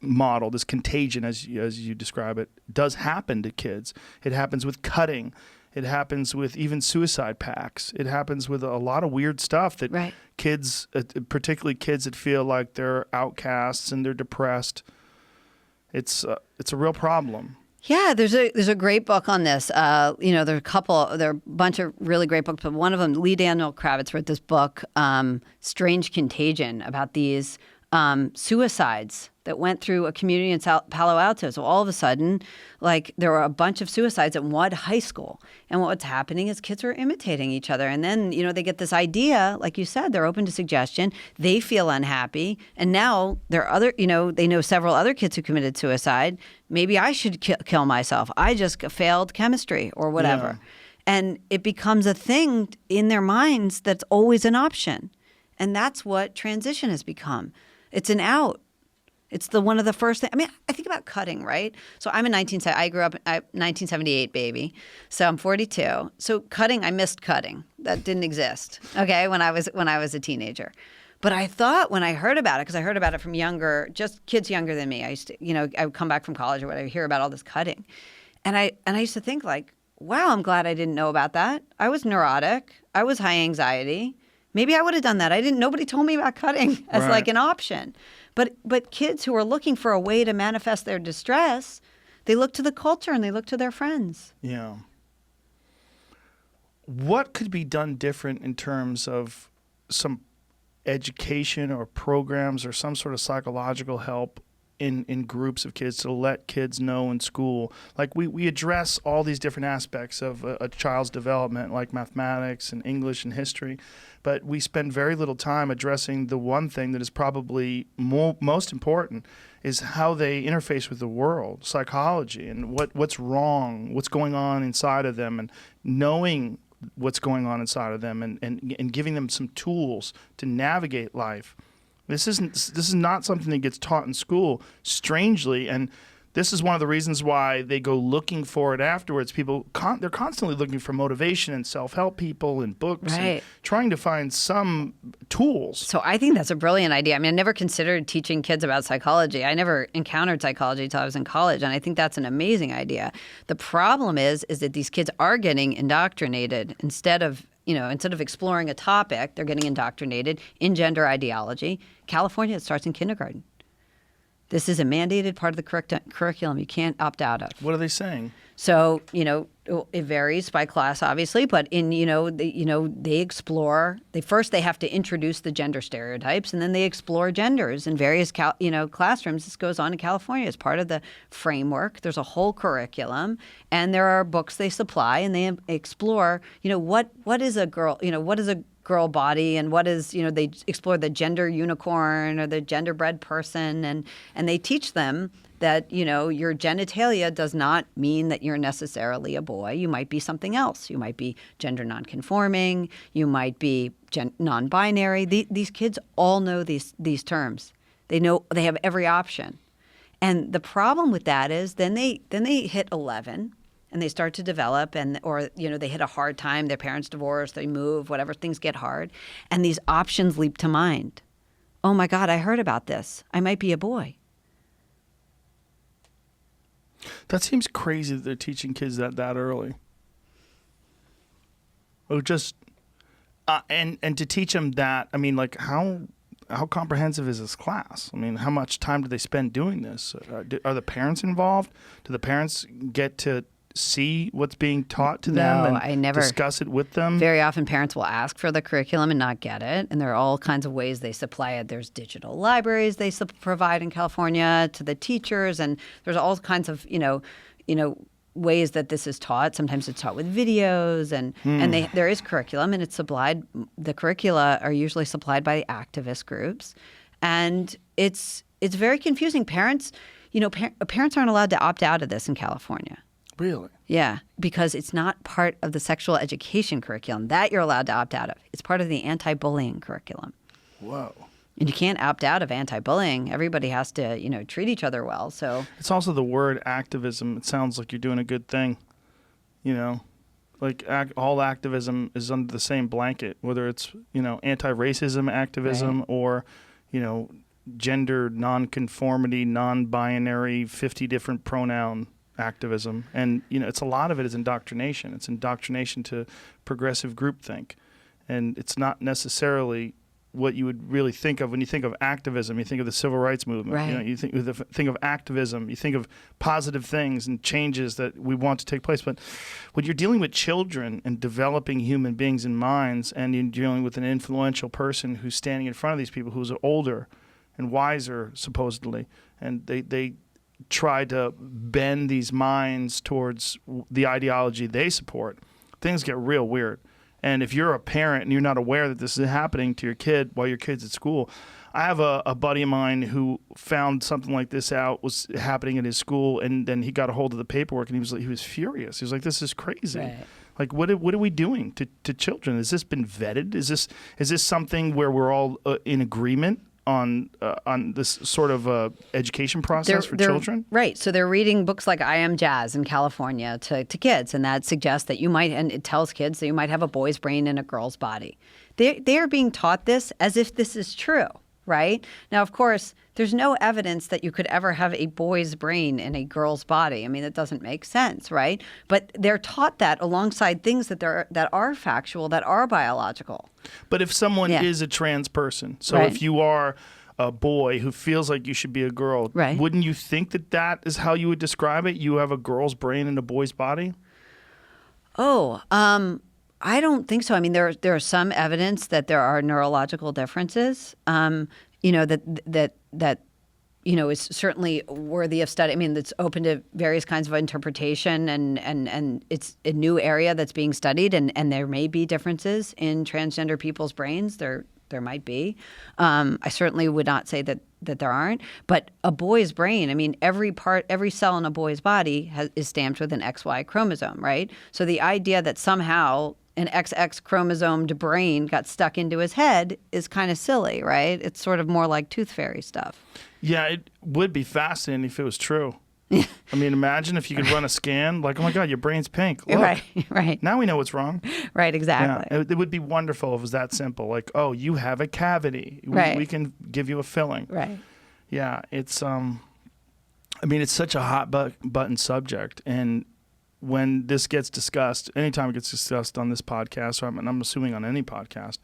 model, this contagion, as you describe it, does happen to kids. It happens with cutting. It happens with even suicide pacts. It happens with a lot of weird stuff that Right. kids, particularly kids that feel like they're outcasts and they're depressed. It's a real problem. Yeah, there's a great book on this. There are a bunch of really great books, but one of them, Lee Daniel Kravitz wrote this book, Strange Contagion, about these suicides that went through a community in Palo Alto. So all of a sudden, like, there were a bunch of suicides at one high school. And what's happening is kids are imitating each other. And then, they get this idea, like you said, they're open to suggestion. They feel unhappy. And now they know several other kids who committed suicide. Maybe I should kill myself. I just failed chemistry or whatever. Yeah. And it becomes a thing in their minds that's always an option. And that's what transition has become. It's an out. It's one of the first things. I mean, I think about cutting, right? So I grew up a 1978 baby. So I'm 42. So cutting, I missed cutting. That didn't exist, okay, when I was a teenager. But I thought when I heard about it, because I heard about it from just kids younger than me. I used to, I would come back from college or whatever, hear about all this cutting. And I used to think like, wow, I'm glad I didn't know about that. I was neurotic. I was high anxiety. Maybe I would have done that. Nobody told me about cutting as like an option. But kids who are looking for a way to manifest their distress, they look to the culture and they look to their friends. Yeah. What could be done different in terms of some education or programs or some sort of psychological help in groups of kids to let kids know in school? Like we address all these different aspects of a child's development, like mathematics and English and history, but we spend very little time addressing the one thing that is probably most important, is how they interface with the world, psychology, and what's wrong, what's going on inside of them, and knowing what's going on inside of them, and giving them some tools to navigate life. This is not something that gets taught in school, strangely, and this is one of the reasons why they go looking for it afterwards. People, they're constantly looking for motivation and self-help people and books, and trying to find some tools. So I think that's a brilliant idea. I mean, I never considered teaching kids about psychology. I never encountered psychology until I was in college, and I think that's an amazing idea. The problem is that these kids are getting indoctrinated instead of exploring a topic. They're getting indoctrinated in gender ideology. California, it starts in kindergarten. This is a mandated part of the curriculum you can't opt out of. What are they saying? So, it varies by class, obviously, but they explore. They have to introduce the gender stereotypes, and then they explore genders in various classrooms. This goes on in California as part of the framework. There's a whole curriculum, and there are books they supply, and they explore. What is a girl? What is a girl body, and what is, they explore the gender unicorn or the genderbread person, and they teach them that, your genitalia does not mean that you're necessarily a boy. You might be something else. You might be gender nonconforming. You might be non-binary. These kids all know these terms. They know, they have every option. And the problem with that is then they hit 11 and they start to develop, or they hit a hard time. Their parents divorce, they move, whatever, things get hard, and these options leap to mind. Oh my God, I heard about this. I might be a boy. That seems crazy that they're teaching kids that early. Or just and to teach them that, I mean, like how comprehensive is this class? I mean, how much time do they spend doing this? Are the parents involved? Do the parents get to see what's being taught to them and I never discuss it with them? Very often parents will ask for the curriculum and not get it. And there are all kinds of ways they supply it. There's digital libraries they provide in California to the teachers. And there's all kinds of, ways that this is taught. Sometimes it's taught with videos, and there is curriculum, and it's supplied. The curricula are usually supplied by activist groups. And it's very confusing. Parents, parents aren't allowed to opt out of this in California. Really? Yeah, because it's not part of the sexual education curriculum. That you're allowed to opt out of. It's part of the anti-bullying curriculum. Whoa. And you can't opt out of anti-bullying. Everybody has to, treat each other well. So it's also the word activism. It sounds like you're doing a good thing. Like all activism is under the same blanket, whether it's, anti-racism activism or, gender nonconformity, non-binary, 50 different pronoun activism. And, it's a lot of it is indoctrination. It's indoctrination to progressive groupthink. And it's not necessarily what you would really think of when you think of activism. You think of the civil rights movement. Right. You think of activism. You think of positive things and changes that we want to take place. But when you're dealing with children and developing human beings and minds, and you're dealing with an influential person who's standing in front of these people who's older and wiser, supposedly, and they try to bend these minds towards the ideology they support, things get real weird. And if you're a parent and you're not aware that this is happening to your kid while your kid's at school, I have a buddy of mine who found something like this out was happening at his school, and then he got a hold of the paperwork, and he was furious. He was like, "This is crazy. Right. Like, what are we doing to children? Has this been vetted? Is this something where we're all in agreement on this sort of education process for children?" Right. So they're reading books like I Am Jazz in California to kids, and that suggests that you might, and it tells kids that you might have a boy's brain in a girl's body. They are being taught this as if this is true, right? Now, of course, there's no evidence that you could ever have a boy's brain in a girl's body. I mean, that doesn't make sense, right? But they're taught that alongside things that are factual, that are biological. But if someone Yeah. is a trans person, so Right. if you are a boy who feels like you should be a girl, Right. wouldn't you think that is how you would describe it? You have a girl's brain in a boy's body? Oh, I don't think so. I mean, there are some evidence that there are neurological differences. That is certainly worthy of study. I mean, it's open to various kinds of interpretation, and it's a new area that's being studied, and there may be differences in transgender people's brains. There might be. I certainly would not say that there aren't. But a boy's brain, I mean, every cell in a boy's body is stamped with an XY chromosome, right? So the idea that somehow an XX chromosomed brain got stuck into his head is kind of silly, right? It's sort of more like tooth fairy stuff. Yeah, it would be fascinating if it was true. I mean, imagine if you could run a scan, like, oh my God, your brain's pink. Look, Right. now we know what's wrong. Right, exactly. Yeah, it would be wonderful if it was that simple. Like, oh, you have a cavity. Right. We can give you a filling. Right. Yeah, it's it's such a hot button subject, and when this gets discussed, anytime it gets discussed on this podcast, or I'm assuming on any podcast,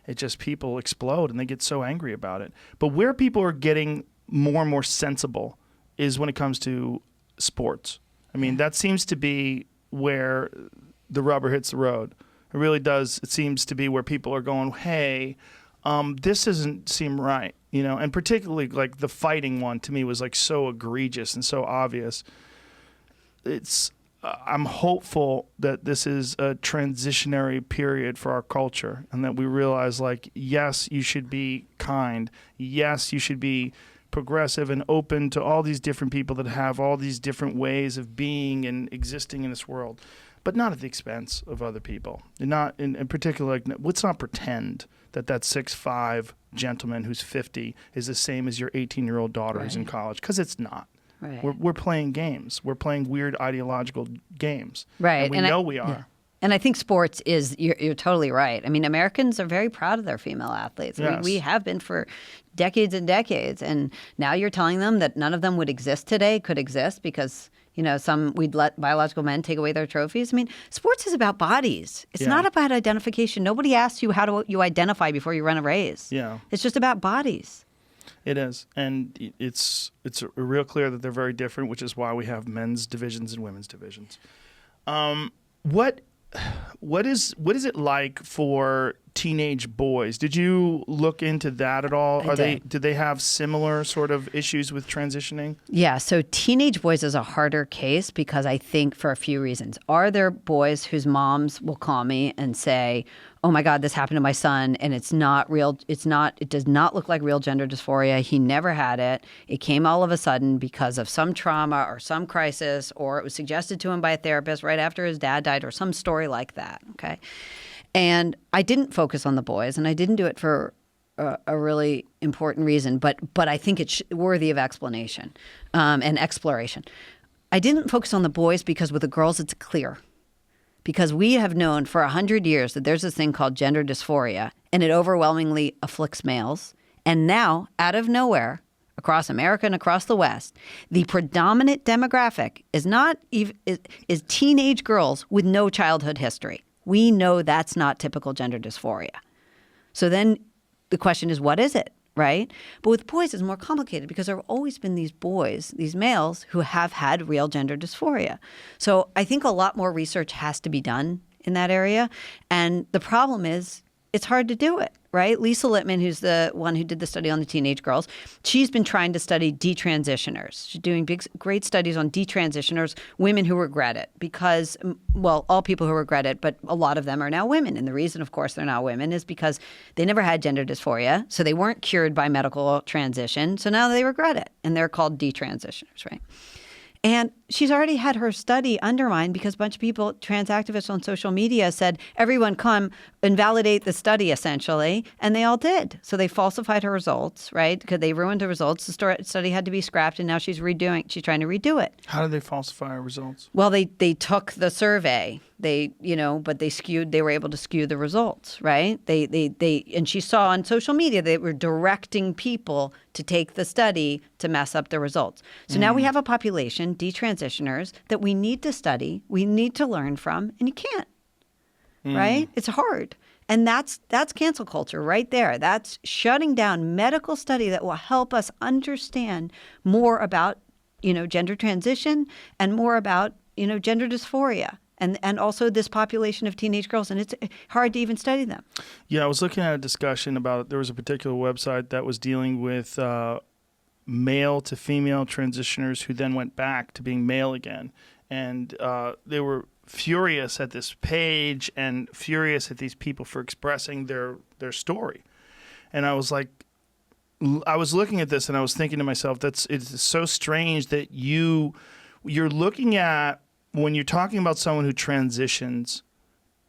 it just people explode and they get so angry about it. But where people are getting more and more sensible is when it comes to sports. I mean, that seems to be where the rubber hits the road. It really does. It seems to be where people are going, hey, this doesn't seem right, and particularly like the fighting one to me was like so egregious and so obvious. I'm hopeful that this is a transitionary period for our culture, and that we realize, like, yes, you should be kind. Yes, you should be progressive and open to all these different people that have all these different ways of being and existing in this world, but not at the expense of other people. And not in particular, like, let's not pretend that 6'5" gentleman who's 50 is the same as your 18-year-old daughter who's in college, because it's not. Right. We're playing games. We're playing weird ideological games. Right. And we are. Yeah. And I think sports is, you're totally right. I mean, Americans are very proud of their female athletes. Yes. We have been for decades and decades. And now you're telling them that none of them would exist today, could exist because, we'd let biological men take away their trophies. I mean, sports is about bodies. It's not about identification. Nobody asks you how do you identify before you run a race. Yeah. It's just about bodies. It is, and it's real clear that they're very different, which is why we have men's divisions and women's divisions. What is it like for teenage boys? Did you look into that at all? Do they have similar sort of issues with transitioning? Yeah, so teenage boys is a harder case because I think for a few reasons. Are there boys whose moms will call me and say, oh my God, this happened to my son and it does not look like real gender dysphoria. He never had it. It came all of a sudden because of some trauma or some crisis, or it was suggested to him by a therapist right after his dad died, or some story like that, okay? And I didn't focus on the boys, and I didn't do it for a really important reason, but I think it's worthy of explanation and exploration. I didn't focus on the boys because with the girls it's clear. Because we have known for 100 years that there's this thing called gender dysphoria, and it overwhelmingly afflicts males, And now, out of nowhere, across America and across the West, the predominant demographic is not even is teenage girls with no childhood history. We know that's not typical gender dysphoria. So then the question is, what is it, right? But with boys, it's more complicated because there have always been these boys, these males, who have had real gender dysphoria. So I think a lot more research has to be done in that area. And the problem is, it's hard to do it, right? Lisa Littman, who's the one who did the study on the teenage girls, she's been trying to study detransitioners. She's doing great studies on detransitioners, women who regret it, because, well, all people who regret it, but a lot of them are now women. And the reason, of course, they're now women is because they never had gender dysphoria, so they weren't cured by medical transition, so now they regret it, and they're called detransitioners, right? And she's already had her study undermined because a bunch of people, trans activists on social media, said, everyone come and validate the study, essentially. And they all did. So they falsified her results, right? Because they ruined the results. The study had to be scrapped, and now she's trying to redo it. How did they falsify her results? Well, they took the survey. They were able to skew the results, right? And she saw on social media they were directing people to take the study to mess up the results. So now we have a population, detransitioners, that we need to study, we need to learn from, and you can't, right? It's hard. And that's cancel culture right there. That's shutting down medical study that will help us understand more about, gender transition and more about, gender dysphoria. And also this population of teenage girls, and it's hard to even study them. Yeah, I was looking at a discussion about, there was a particular website that was dealing with male to female transitioners who then went back to being male again. And they were furious at this page and furious at these people for expressing their story. And I was like, I was looking at this and I was thinking to myself, it's so strange that you're looking at, when you're talking about someone who transitions,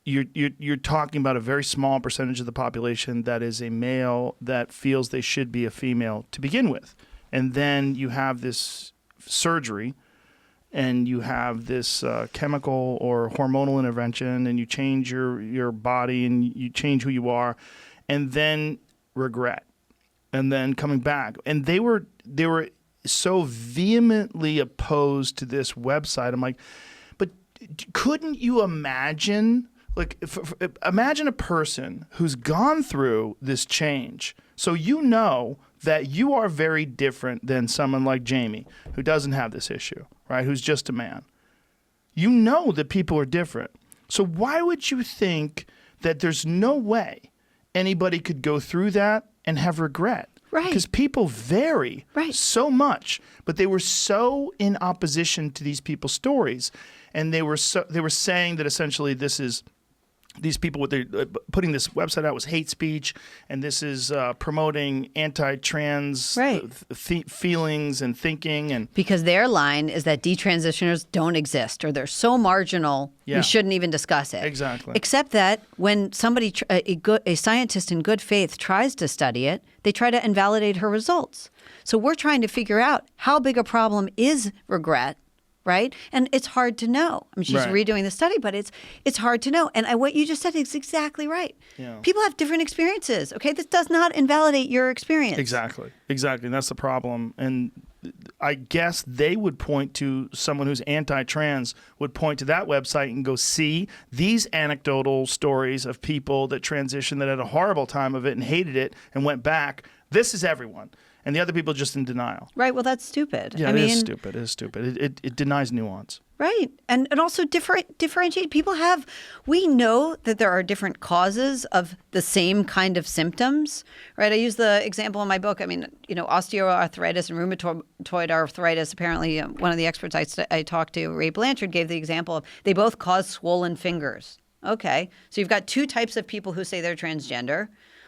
you're talking about a very small percentage of the population that is a male that feels they should be a female to begin with. And then you have this surgery and you have this chemical or hormonal intervention, and you change your body and you change who you are, and then regret, and then coming back. And they were so vehemently opposed to this website. I'm like, couldn't you imagine, imagine a person who's gone through this change. So that you are very different than someone like Jamie, who doesn't have this issue, right? Who's just a man. You know that people are different. So why would you think that there's no way anybody could go through that and have regret? Right. Because people vary so much, but they were so in opposition to these people's stories, and they were saying that essentially these people, what they're putting this website out was hate speech, and this is promoting anti-trans feelings and thinking, and because their line is that detransitioners don't exist, or they're so marginal we shouldn't even discuss it. Exactly. Except that when somebody, a scientist in good faith, tries to study it, they try to invalidate her results. So we're trying to figure out how big a problem is regret. Right? And it's hard to know. I mean, she's redoing the study, but it's hard to know. And what you just said is exactly right. Yeah. People have different experiences. Okay, this does not invalidate your experience. Exactly. And that's the problem. And I guess they would point to someone who's anti-trans would point to that website and go, see these anecdotal stories of people that transitioned, that had a horrible time of it and hated it and went back. This is everyone. And the other people just in denial. Right. Well, that's stupid. Yeah, it is stupid. It is stupid. It denies nuance. Right. And also differentiate. We know that there are different causes of the same kind of symptoms, right? I use the example in my book. I mean, osteoarthritis and rheumatoid arthritis, apparently one of the experts I talked to, Ray Blanchard, gave the example of they both cause swollen fingers. Okay. So you've got two types of people who say they're transgender.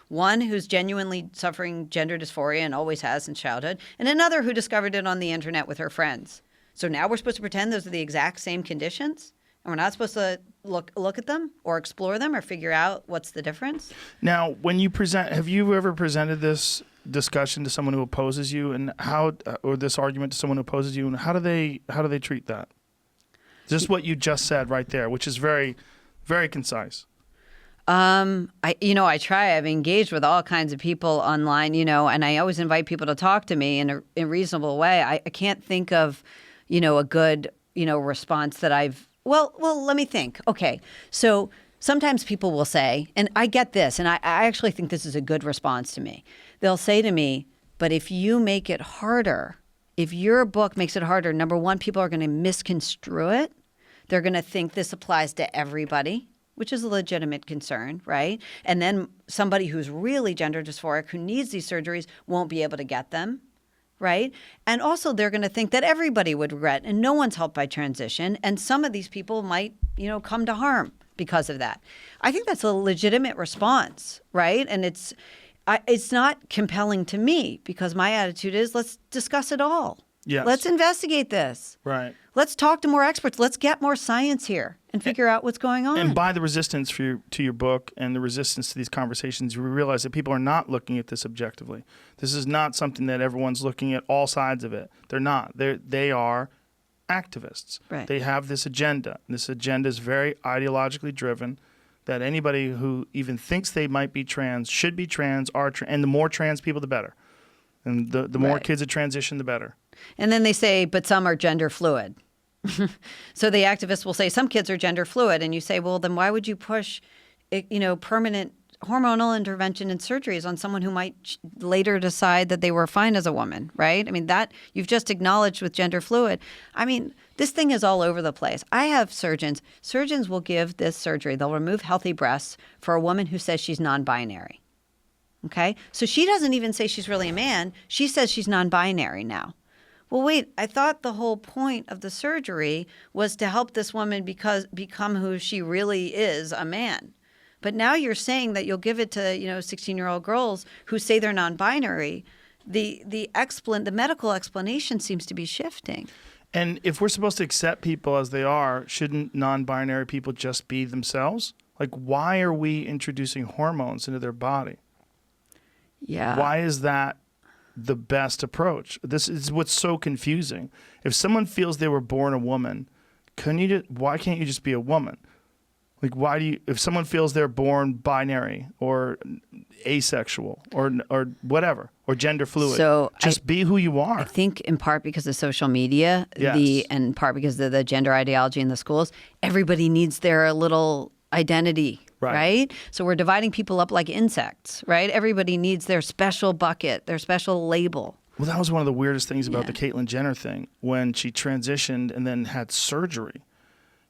One who's genuinely suffering gender dysphoria and always has since childhood, and another who discovered it on the internet with her friends. So now we're supposed to pretend those are the exact same conditions, and we're not supposed to look at them or explore them or figure out what's the difference? Now, when you have you ever presented this discussion to someone who opposes you, and or this argument to someone who opposes you, and how do they treat that? Just what you just said right there, which is very, very concise. I try. I've engaged with all kinds of people online, and I always invite people to talk to me in a reasonable way. I can't think of, a good, response that well, let me think. Okay. So sometimes people will say, and I get this, and I actually think this is a good response to me. They'll say to me, but if you make it harder, if your book makes it harder, number one, people are going to misconstrue it. They're going to think this applies to everybody, which is a legitimate concern, right? And then somebody who's really gender dysphoric, who needs these surgeries, won't be able to get them, right? And also they're going to think that everybody would regret, and no one's helped by transition. And some of these people might, come to harm because of that. I think that's a legitimate response, right? And it's not compelling to me, because my attitude is, let's discuss it all. Yes. Let's investigate this. Right. Let's talk to more experts. Let's get more science here and figure out what's going on. And by the resistance to your book and the resistance to these conversations, we realize that people are not looking at this objectively. This is not something that everyone's looking at all sides of it. They're not. They are activists. Right. They have this agenda. This agenda is very ideologically driven, that anybody who even thinks they might be trans, should be trans, and the more trans people, the better. And the more kids that transition, the better. And then they say, but some are gender fluid. So the activists will say some kids are gender fluid. And you say, well, then why would you push, permanent hormonal intervention and surgeries on someone who might later decide that they were fine as a woman, right? I mean, that you've just acknowledged with gender fluid. I mean, this thing is all over the place. I have surgeons. Surgeons will give this surgery. They'll remove healthy breasts for a woman who says she's non-binary. Okay? So she doesn't even say she's really a man. She says she's non-binary now. Well, wait, I thought the whole point of the surgery was to help this woman become who she really is, a man. But now you're saying that you'll give it to, 16-year-old girls who say they're non-binary. The medical explanation seems to be shifting. And if we're supposed to accept people as they are, shouldn't non-binary people just be themselves? Like, why are we introducing hormones into their body? Yeah. Why is that the best approach? This is what's so confusing. If someone feels they were born a woman, why can't you just be a woman? Like, if someone feels they're born binary or asexual or whatever, or gender fluid, just be who you are. I think in part because of social media, Yes. and in part because of the gender ideology in the schools, everybody needs their little identity. Right? So we're dividing people up like insects, right? Everybody needs their special bucket, their special label. Well, that was one of the weirdest things about the Caitlyn Jenner thing, when she transitioned and then had surgery.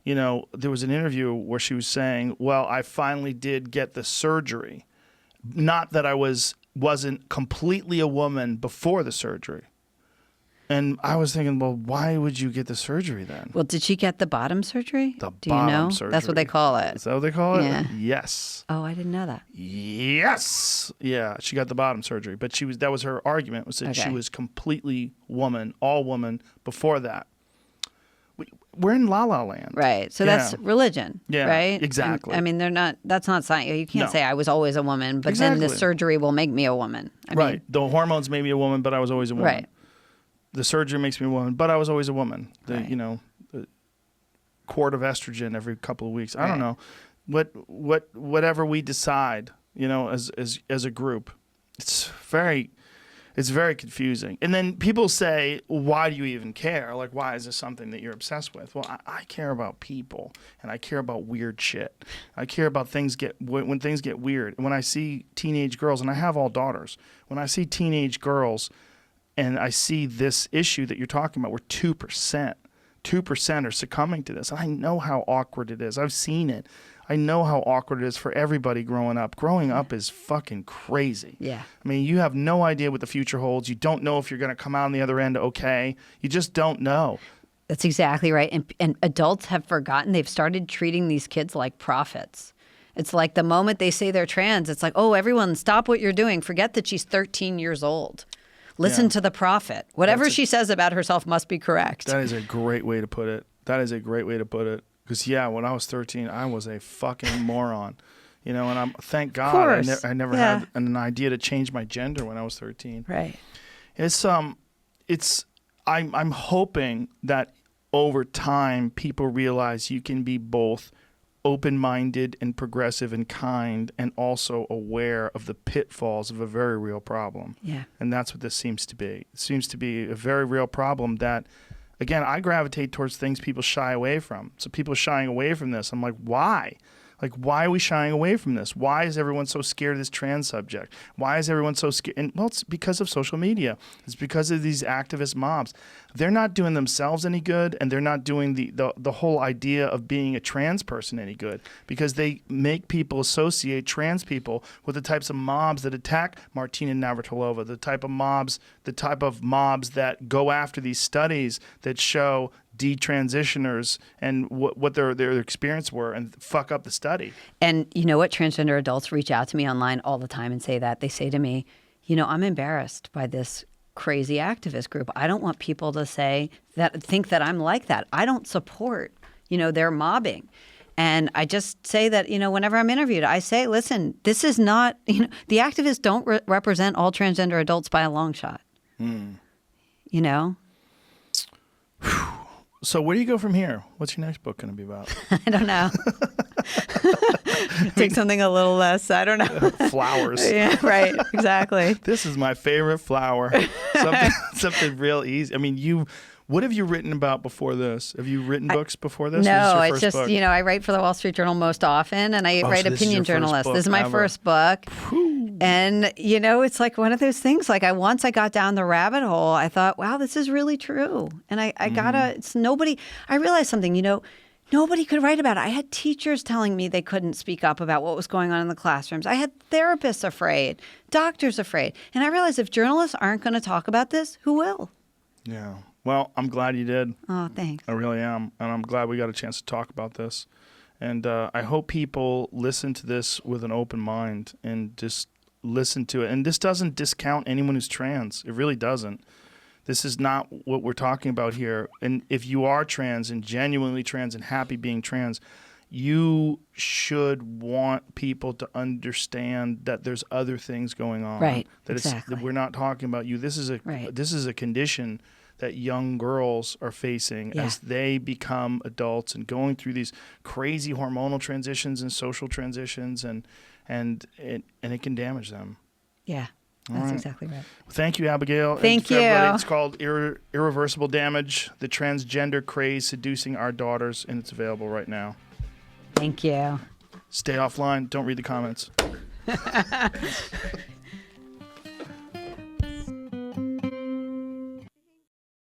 There was an interview where she was saying, well, I finally did get the surgery. Not that I wasn't completely a woman before the surgery. And I was thinking, well, why would you get the surgery then? Well, did she get the bottom surgery? The Do you bottom know? surgery. That's what they call it. Is that what they call it? Yeah. Yes. Oh, I didn't know that. Yes. Yeah, she got the bottom surgery. But that was her argument, was that she was completely woman, all woman before that. We're in La La Land. Right. So that's religion. Yeah, right? exactly. I mean, that's not science. You can't say I was always a woman, but then the surgery will make me a woman. I mean, the hormones made me a woman, but I was always a woman. Right. The surgery makes me a woman, but I was always a woman. The quart of estrogen every couple of weeks. I don't know. Whatever we decide, as a group, it's very confusing. And then people say, why do you even care? Like, why is this something that you're obsessed with? Well, I care about people, and I care about weird shit. I care about when things get weird. And when I see teenage girls, and I have all daughters, when I see teenage girls and I see this issue that you're talking about, where 2% are succumbing to this. I know how awkward it is. I've seen it. I know how awkward it is for everybody growing up. Growing up is fucking crazy. Yeah. I mean, you have no idea what the future holds. You don't know if you're going to come out on the other end okay. You just don't know. That's exactly right. And adults have forgotten. They've started treating these kids like prophets. It's like the moment they say they're trans, it's like, oh, everyone stop what you're doing. Forget that she's 13 years old. Listen to the prophet. Whatever she says about herself must be correct. That is a great way to put it. Because, when I was 13, I was a fucking moron. And thank God I never had an idea to change my gender when I was 13. Right. I'm hoping that over time people realize you can be both open-minded and progressive and kind, and also aware of the pitfalls of a very real problem. Yeah. And that's what this seems to be. It seems to be a very real problem that, again, I gravitate towards things people shy away from. So people shying away from this, I'm like, why? Like, why are we shying away from this? Why is everyone so scared of this trans subject? Why is everyone so scared? And, well, it's because of social media. It's because of these activist mobs. They're not doing themselves any good, and they're not doing the whole idea of being a trans person any good, because they make people associate trans people with the types of mobs that attack Martina Navratilova, the type of mobs that go after these studies that show detransitioners and what their experience were and fuck up the study. And you know what? Transgender adults reach out to me online all the time and say that. They say to me, I'm embarrassed by this crazy activist group. I don't want people to think that I'm like that. I don't support, their mobbing. And I just say that, whenever I'm interviewed, I say, listen, this is not, the activists don't represent all transgender adults by a long shot. So where do you go from here? What's your next book going to be about? I don't know. Take something a little less, I don't know. Flowers. Yeah, right. Exactly. This is my favorite flower. Something real easy. I mean, what have you written about before this? Have you written books before this? No, Or is it's this your just, first book? I write for the Wall Street Journal most often, and I write so this is opinion your first journalist. book This is my ever. first book. And, it's like one of those things, like once I got down the rabbit hole, I thought, wow, this is really true. And I gotta, I realized something, nobody could write about it. I had teachers telling me they couldn't speak up about what was going on in the classrooms. I had therapists afraid, doctors afraid. And I realized if journalists aren't going to talk about this, who will? Yeah. Well, I'm glad you did. Oh, thanks. I really am. And I'm glad we got a chance to talk about this. And I hope people listen to this with an open mind and just listen to it. And this doesn't discount anyone who's trans. It really doesn't. This is not what we're talking about here. And if you are trans and genuinely trans and happy being trans, you should want people to understand that there's other things going on. Right, That exactly. that we're not talking about you. This is a condition that young girls are facing as they become adults and going through these crazy hormonal transitions and social transitions, and it can damage them. Yeah, that's exactly right. Thank you, Abigail. Thank you. Everybody, it's called Irreversible Damage, The Transgender Craze Seducing Our Daughters, and it's available right now. Thank you. Stay offline. Don't read the comments.